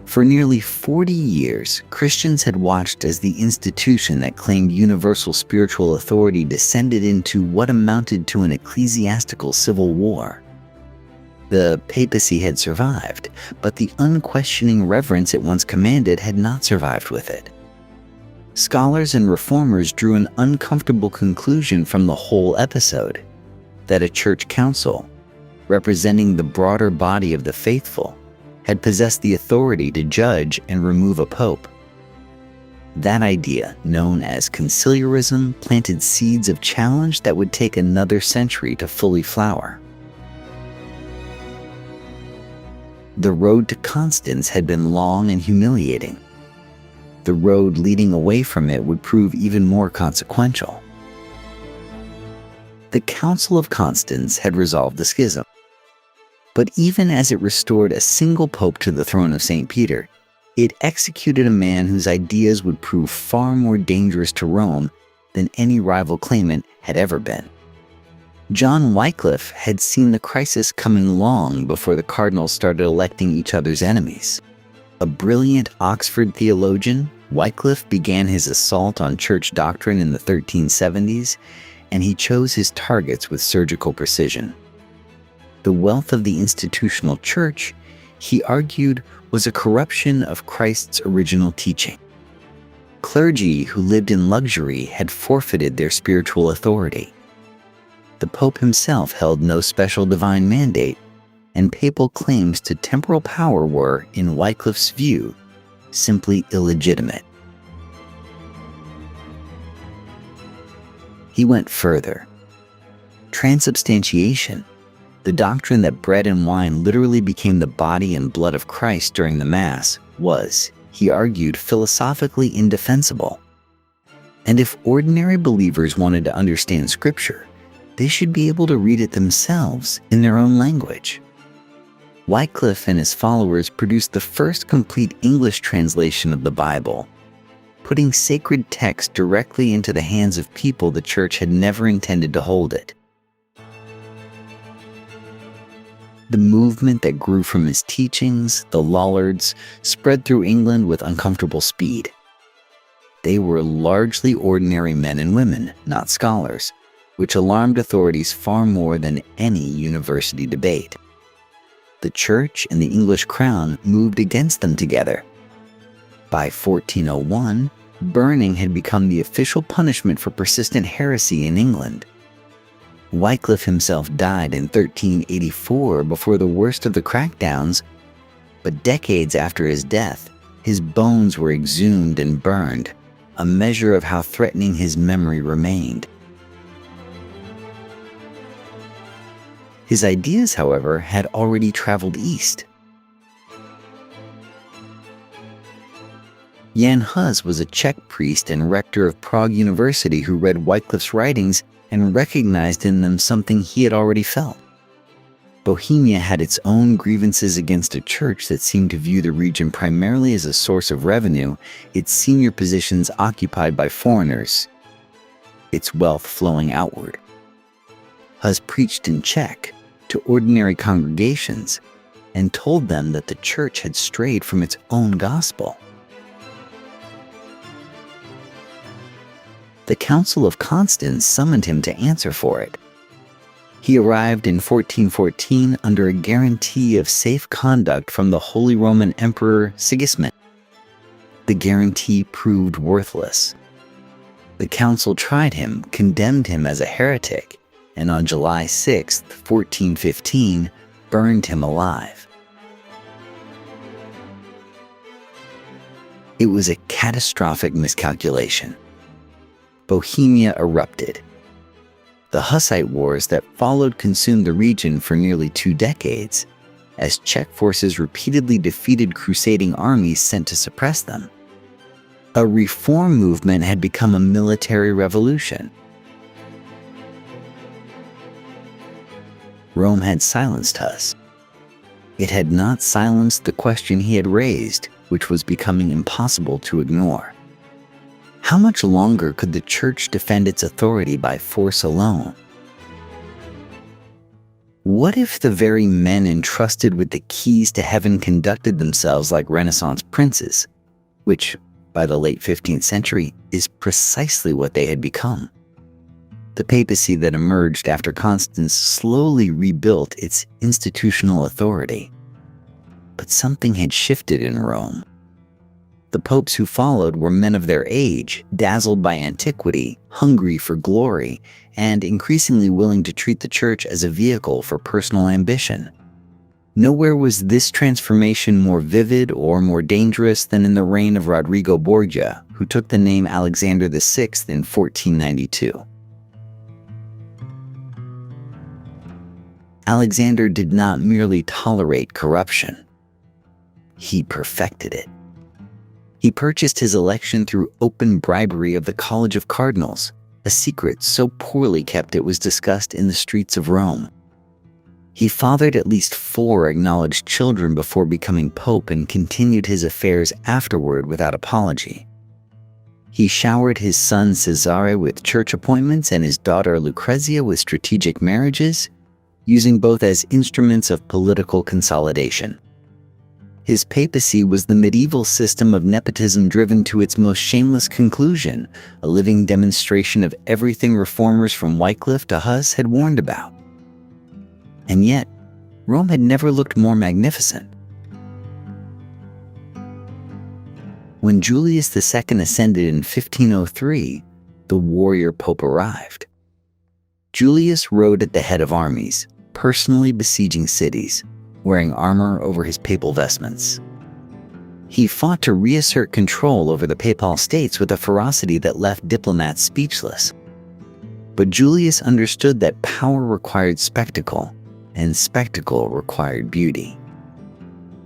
For nearly 40 years, Christians had watched as the institution that claimed universal spiritual authority descended into what amounted to an ecclesiastical civil war. The papacy had survived, but the unquestioning reverence it once commanded had not survived with it. Scholars and reformers drew an uncomfortable conclusion from the whole episode, that a church council, representing the broader body of the faithful, had possessed the authority to judge and remove a pope. That idea, known as conciliarism, planted seeds of challenge that would take another century to fully flower. The road to Constance had been long and humiliating. The road leading away from it would prove even more consequential. The Council of Constance had resolved the schism. But even as it restored a single pope to the throne of St. Peter, it executed a man whose ideas would prove far more dangerous to Rome than any rival claimant had ever been. John Wycliffe had seen the crisis coming long before the cardinals started electing each other's enemies. A brilliant Oxford theologian, Wycliffe began his assault on church doctrine in the 1370s, and he chose his targets with surgical precision. The wealth of the institutional church, he argued, was a corruption of Christ's original teaching. Clergy who lived in luxury had forfeited their spiritual authority. The Pope himself held no special divine mandate, and papal claims to temporal power were, in Wycliffe's view, simply illegitimate. He went further. Transubstantiation, the doctrine that bread and wine literally became the body and blood of Christ during the Mass, was, he argued, philosophically indefensible. And if ordinary believers wanted to understand Scripture, they should be able to read it themselves in their own language. Wycliffe and his followers produced the first complete English translation of the Bible, putting sacred text directly into the hands of people the Church had never intended to hold it. The movement that grew from his teachings, the Lollards, spread through England with uncomfortable speed. They were largely ordinary men and women, not scholars, which alarmed authorities far more than any university debate. The Church and the English crown moved against them together. By 1401, burning had become the official punishment for persistent heresy in England. Wycliffe himself died in 1384 before the worst of the crackdowns, but decades after his death, his bones were exhumed and burned, a measure of how threatening his memory remained. His ideas, however, had already traveled east. Jan Hus was a Czech priest and rector of Prague University who read Wycliffe's writings and recognized in them something he had already felt. Bohemia had its own grievances against a church that seemed to view the region primarily as a source of revenue, its senior positions occupied by foreigners, its wealth flowing outward. Hus preached in Czech to ordinary congregations and told them that the church had strayed from its own gospel. The Council of Constance summoned him to answer for it. He arrived in 1414 under a guarantee of safe conduct from the Holy Roman Emperor Sigismund. The guarantee proved worthless. The council tried him, condemned him as a heretic, and on July 6, 1415, burned him alive. It was a catastrophic miscalculation. Bohemia erupted. The Hussite wars that followed consumed the region for nearly 2 decades, as Czech forces repeatedly defeated crusading armies sent to suppress them. A reform movement had become a military revolution. Rome had silenced Hus. It had not silenced the question he had raised, which was becoming impossible to ignore. How much longer could the Church defend its authority by force alone? What if the very men entrusted with the keys to heaven conducted themselves like Renaissance princes, which, by the late 15th century, is precisely what they had become? The papacy that emerged after Constance slowly rebuilt its institutional authority. But something had shifted in Rome. The popes who followed were men of their age, dazzled by antiquity, hungry for glory, and increasingly willing to treat the church as a vehicle for personal ambition. Nowhere was this transformation more vivid or more dangerous than in the reign of Rodrigo Borgia, who took the name Alexander VI in 1492. Alexander did not merely tolerate corruption. He perfected it. He purchased his election through open bribery of the College of Cardinals, a secret so poorly kept it was discussed in the streets of Rome. He fathered at least 4 acknowledged children before becoming pope and continued his affairs afterward without apology. He showered his son Cesare with church appointments and his daughter Lucrezia with strategic marriages, using both as instruments of political consolidation. His papacy was the medieval system of nepotism driven to its most shameless conclusion, a living demonstration of everything reformers from Wycliffe to Huss had warned about. And yet, Rome had never looked more magnificent. When Julius II ascended in 1503, the warrior pope arrived. Julius rode at the head of armies, personally besieging cities, wearing armor over his papal vestments. He fought to reassert control over the papal states with a ferocity that left diplomats speechless. But Julius understood that power required spectacle, and spectacle required beauty.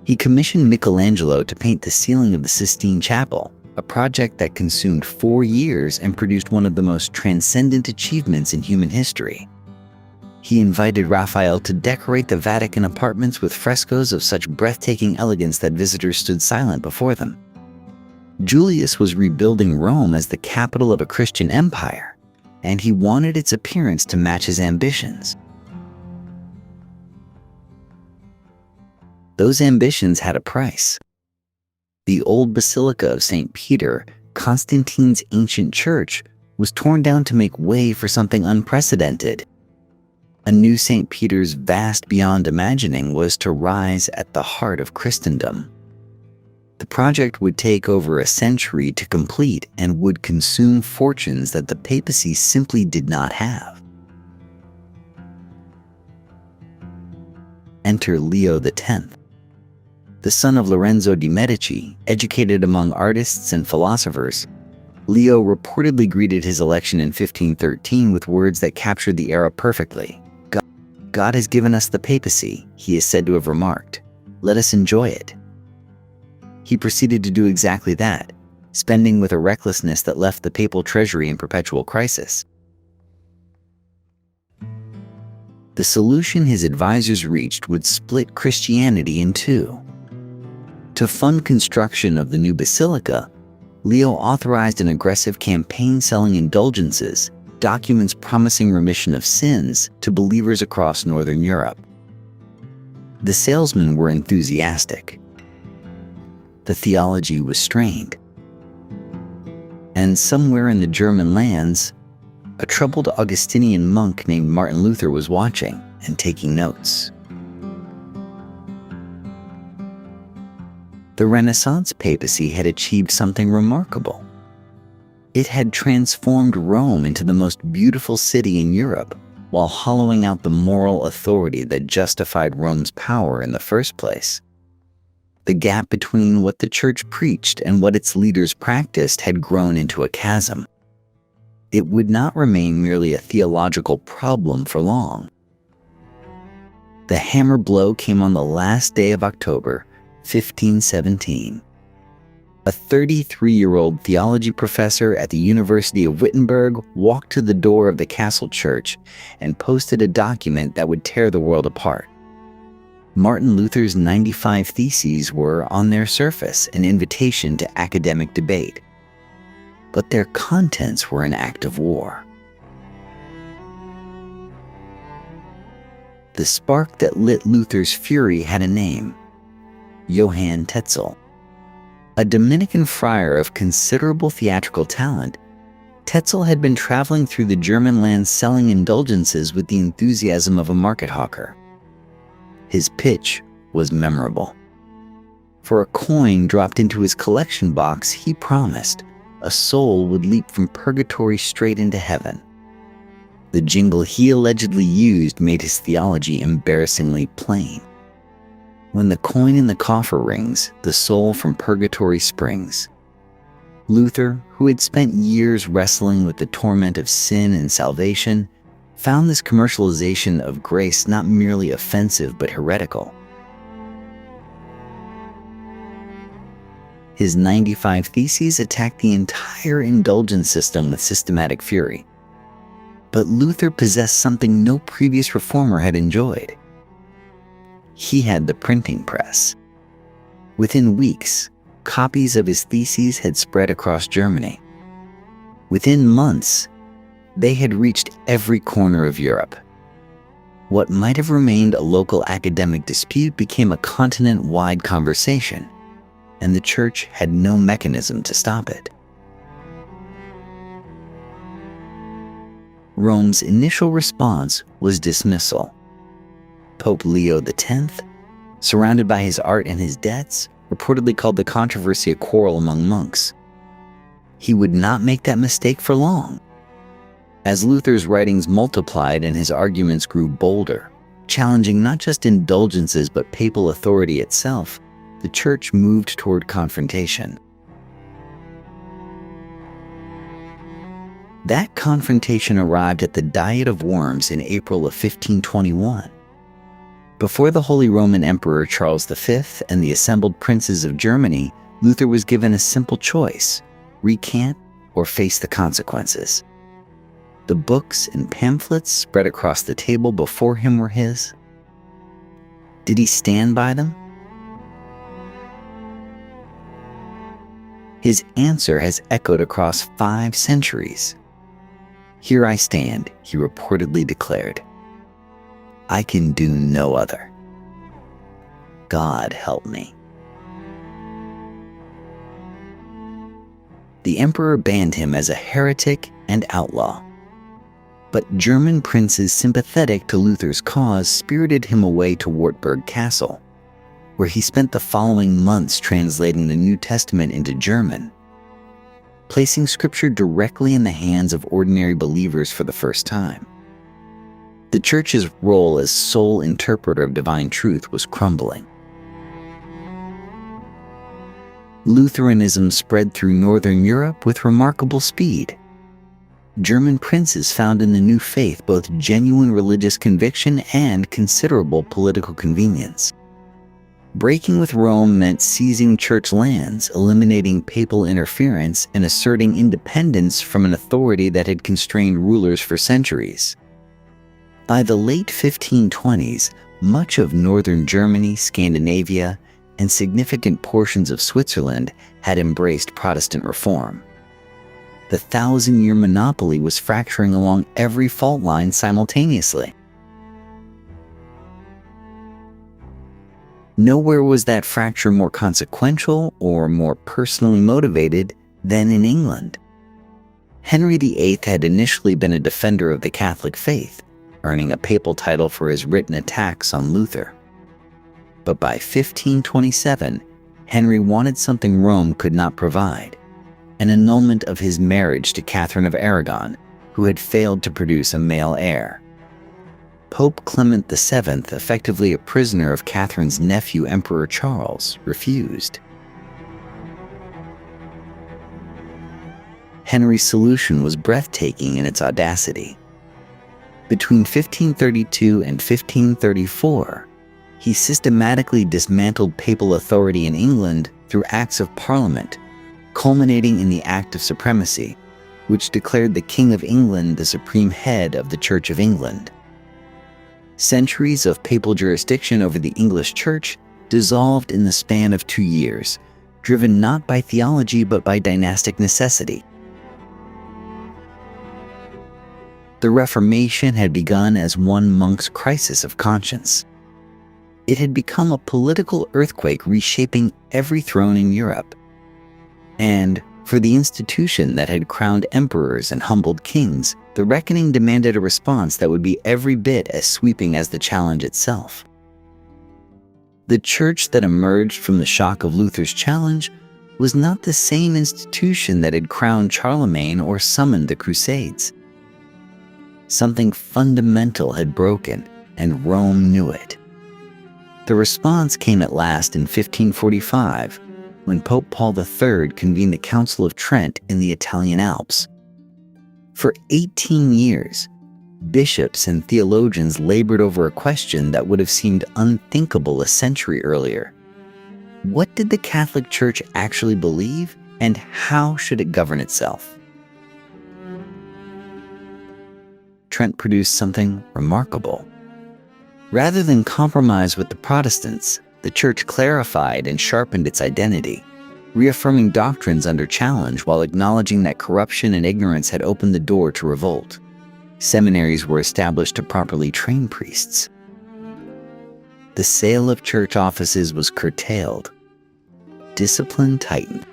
He commissioned Michelangelo to paint the ceiling of the Sistine Chapel, a project that consumed 4 years and produced one of the most transcendent achievements in human history. He invited Raphael to decorate the Vatican apartments with frescoes of such breathtaking elegance that visitors stood silent before them. Julius was rebuilding Rome as the capital of a Christian empire, and he wanted its appearance to match his ambitions. Those ambitions had a price. The old Basilica of St. Peter, Constantine's ancient church, was torn down to make way for something unprecedented. A new St. Peter's vast beyond imagining was to rise at the heart of Christendom. The project would take over a century to complete and would consume fortunes that the papacy simply did not have. Enter Leo X. The son of Lorenzo de' Medici, educated among artists and philosophers, Leo reportedly greeted his election in 1513 with words that captured the era perfectly. God has given us the papacy, he is said to have remarked. Let us enjoy it. He proceeded to do exactly that, spending with a recklessness that left the papal treasury in perpetual crisis. The solution his advisors reached would split Christianity in two. To fund construction of the new basilica, Leo authorized an aggressive campaign selling indulgences, documents promising remission of sins, to believers across Northern Europe. The salesmen were enthusiastic. The theology was strained. And somewhere in the German lands, a troubled Augustinian monk named Martin Luther was watching and taking notes. The Renaissance papacy had achieved something remarkable. It had transformed Rome into the most beautiful city in Europe, while hollowing out the moral authority that justified Rome's power in the first place. The gap between what the church preached and what its leaders practiced had grown into a chasm. It would not remain merely a theological problem for long. The hammer blow came on the last day of October, 1517. A 33-year-old theology professor at the University of Wittenberg walked to the door of the castle church and posted a document that would tear the world apart. Martin Luther's 95 Theses were, on their surface, an invitation to academic debate. But their contents were an act of war. The spark that lit Luther's fury had a name: Johann Tetzel. A Dominican friar of considerable theatrical talent, Tetzel had been traveling through the German lands selling indulgences with the enthusiasm of a market hawker. His pitch was memorable. For a coin dropped into his collection box, he promised a soul would leap from purgatory straight into heaven. The jingle he allegedly used made his theology embarrassingly plain. When the coin in the coffer rings, the soul from purgatory springs. Luther, who had spent years wrestling with the torment of sin and salvation, found this commercialization of grace not merely offensive but heretical. His 95 Theses attacked the entire indulgence system with systematic fury. But Luther possessed something no previous reformer had enjoyed. He had the printing press. Within weeks, copies of his theses had spread across Germany. Within months, they had reached every corner of Europe. What might have remained a local academic dispute became a continent-wide conversation, and the Church had no mechanism to stop it. Rome's initial response was dismissal. Pope Leo X, surrounded by his art and his debts, reportedly called the controversy a quarrel among monks. He would not make that mistake for long. As Luther's writings multiplied and his arguments grew bolder, challenging not just indulgences but papal authority itself, the Church moved toward confrontation. That confrontation arrived at the Diet of Worms in April of 1521. Before the Holy Roman Emperor Charles V and the assembled princes of Germany, Luther was given a simple choice: recant or face the consequences. The books and pamphlets spread across the table before him were his. Did he stand by them? His answer has echoed across 5 centuries. "Here I stand," he reportedly declared. "I can do no other. God help me." The emperor banned him as a heretic and outlaw. But German princes sympathetic to Luther's cause spirited him away to Wartburg Castle, where he spent the following months translating the New Testament into German, placing Scripture directly in the hands of ordinary believers for the first time. The Church's role as sole interpreter of divine truth was crumbling. Lutheranism spread through Northern Europe with remarkable speed. German princes found in the new faith both genuine religious conviction and considerable political convenience. Breaking with Rome meant seizing church lands, eliminating papal interference, and asserting independence from an authority that had constrained rulers for centuries. By the late 1520s, much of northern Germany, Scandinavia, and significant portions of Switzerland had embraced Protestant reform. The 1,000-year monopoly was fracturing along every fault line simultaneously. Nowhere was that fracture more consequential or more personally motivated than in England. Henry VIII had initially been a defender of the Catholic faith, earning a papal title for his written attacks on Luther. But by 1527, Henry wanted something Rome could not provide: an annulment of his marriage to Catherine of Aragon, who had failed to produce a male heir. Pope Clement VII, effectively a prisoner of Catherine's nephew Emperor Charles, refused. Henry's solution was breathtaking in its audacity. Between 1532 and 1534, he systematically dismantled papal authority in England through acts of parliament, culminating in the Act of Supremacy, which declared the King of England the supreme head of the Church of England. Centuries of papal jurisdiction over the English Church dissolved in the span of 2 years, driven not by theology but by dynastic necessity. The Reformation had begun as one monk's crisis of conscience. It had become a political earthquake reshaping every throne in Europe. And for the institution that had crowned emperors and humbled kings, the reckoning demanded a response that would be every bit as sweeping as the challenge itself. The Church that emerged from the shock of Luther's challenge was not the same institution that had crowned Charlemagne or summoned the Crusades. Something fundamental had broken, and Rome knew it. The response came at last in 1545, when Pope Paul III convened the Council of Trent in the Italian Alps. For 18 years, bishops and theologians labored over a question that would have seemed unthinkable a century earlier. What did the Catholic Church actually believe, and how should it govern itself? Trent produced something remarkable. Rather than compromise with the Protestants, the Church clarified and sharpened its identity, reaffirming doctrines under challenge while acknowledging that corruption and ignorance had opened the door to revolt. Seminaries were established to properly train priests. The sale of church offices was curtailed. Discipline tightened.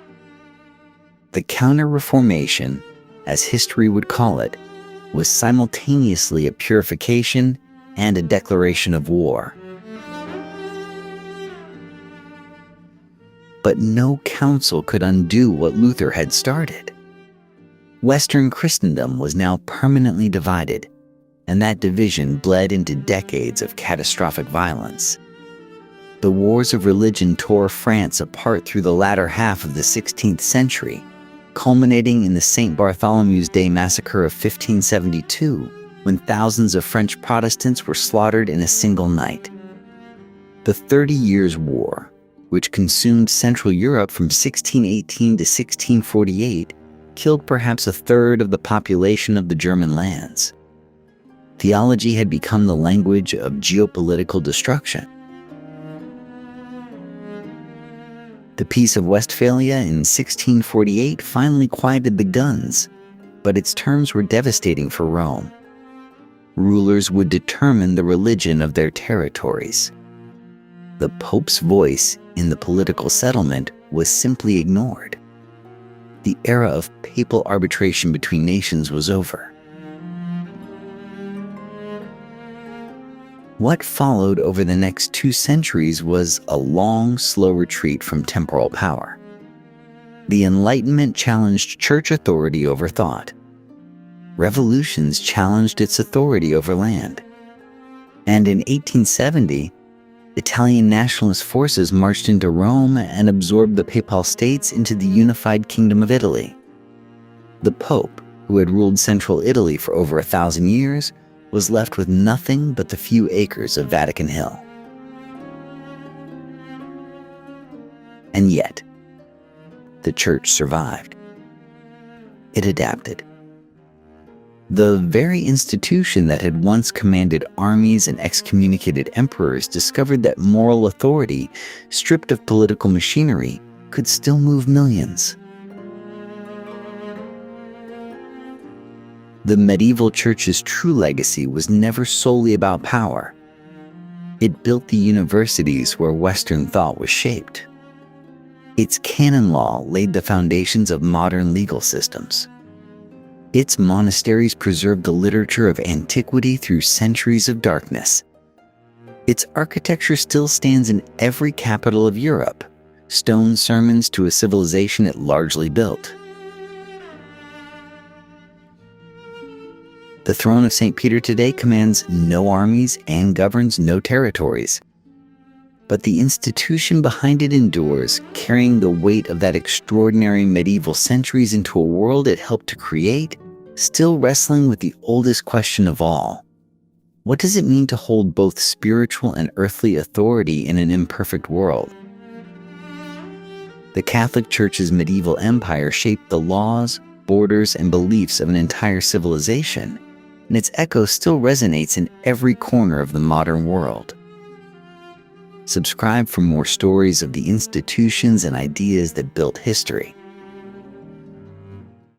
The Counter-Reformation, as history would call it, was simultaneously a purification and a declaration of war. But no council could undo what Luther had started. Western Christendom was now permanently divided, and that division bled into decades of catastrophic violence. The wars of religion tore France apart through the latter half of the 16th century, culminating in the St. Bartholomew's Day massacre of 1572, when thousands of French Protestants were slaughtered in a single night. The 30 Years' War, which consumed Central Europe from 1618 to 1648, killed perhaps a third of the population of the German lands. Theology had become the language of geopolitical destruction. The Peace of Westphalia in 1648 finally quieted the guns, but its terms were devastating for Rome. Rulers would determine the religion of their territories. The Pope's voice in the political settlement was simply ignored. The era of papal arbitration between nations was over. What followed over the next 2 centuries was a long, slow retreat from temporal power. The Enlightenment challenged church authority over thought. Revolutions challenged its authority over land. And in 1870, Italian nationalist forces marched into Rome and absorbed the Papal States into the unified Kingdom of Italy. The Pope, who had ruled central Italy for over 1,000 years, was left with nothing but the few acres of Vatican Hill. And yet, the Church survived. It adapted. The very institution that had once commanded armies and excommunicated emperors discovered that moral authority, stripped of political machinery, could still move millions. The medieval church's true legacy was never solely about power. It built the universities where Western thought was shaped. Its canon law laid the foundations of modern legal systems. Its monasteries preserved the literature of antiquity through centuries of darkness. Its architecture still stands in every capital of Europe, stone sermons to a civilization it largely built. The throne of St. Peter today commands no armies and governs no territories. But the institution behind it endures, carrying the weight of that extraordinary medieval centuries into a world it helped to create, still wrestling with the oldest question of all. What does it mean to hold both spiritual and earthly authority in an imperfect world? The Catholic Church's medieval empire shaped the laws, borders, and beliefs of an entire civilization, and its echo still resonates in every corner of the modern world. Subscribe for more stories of the institutions and ideas that built history.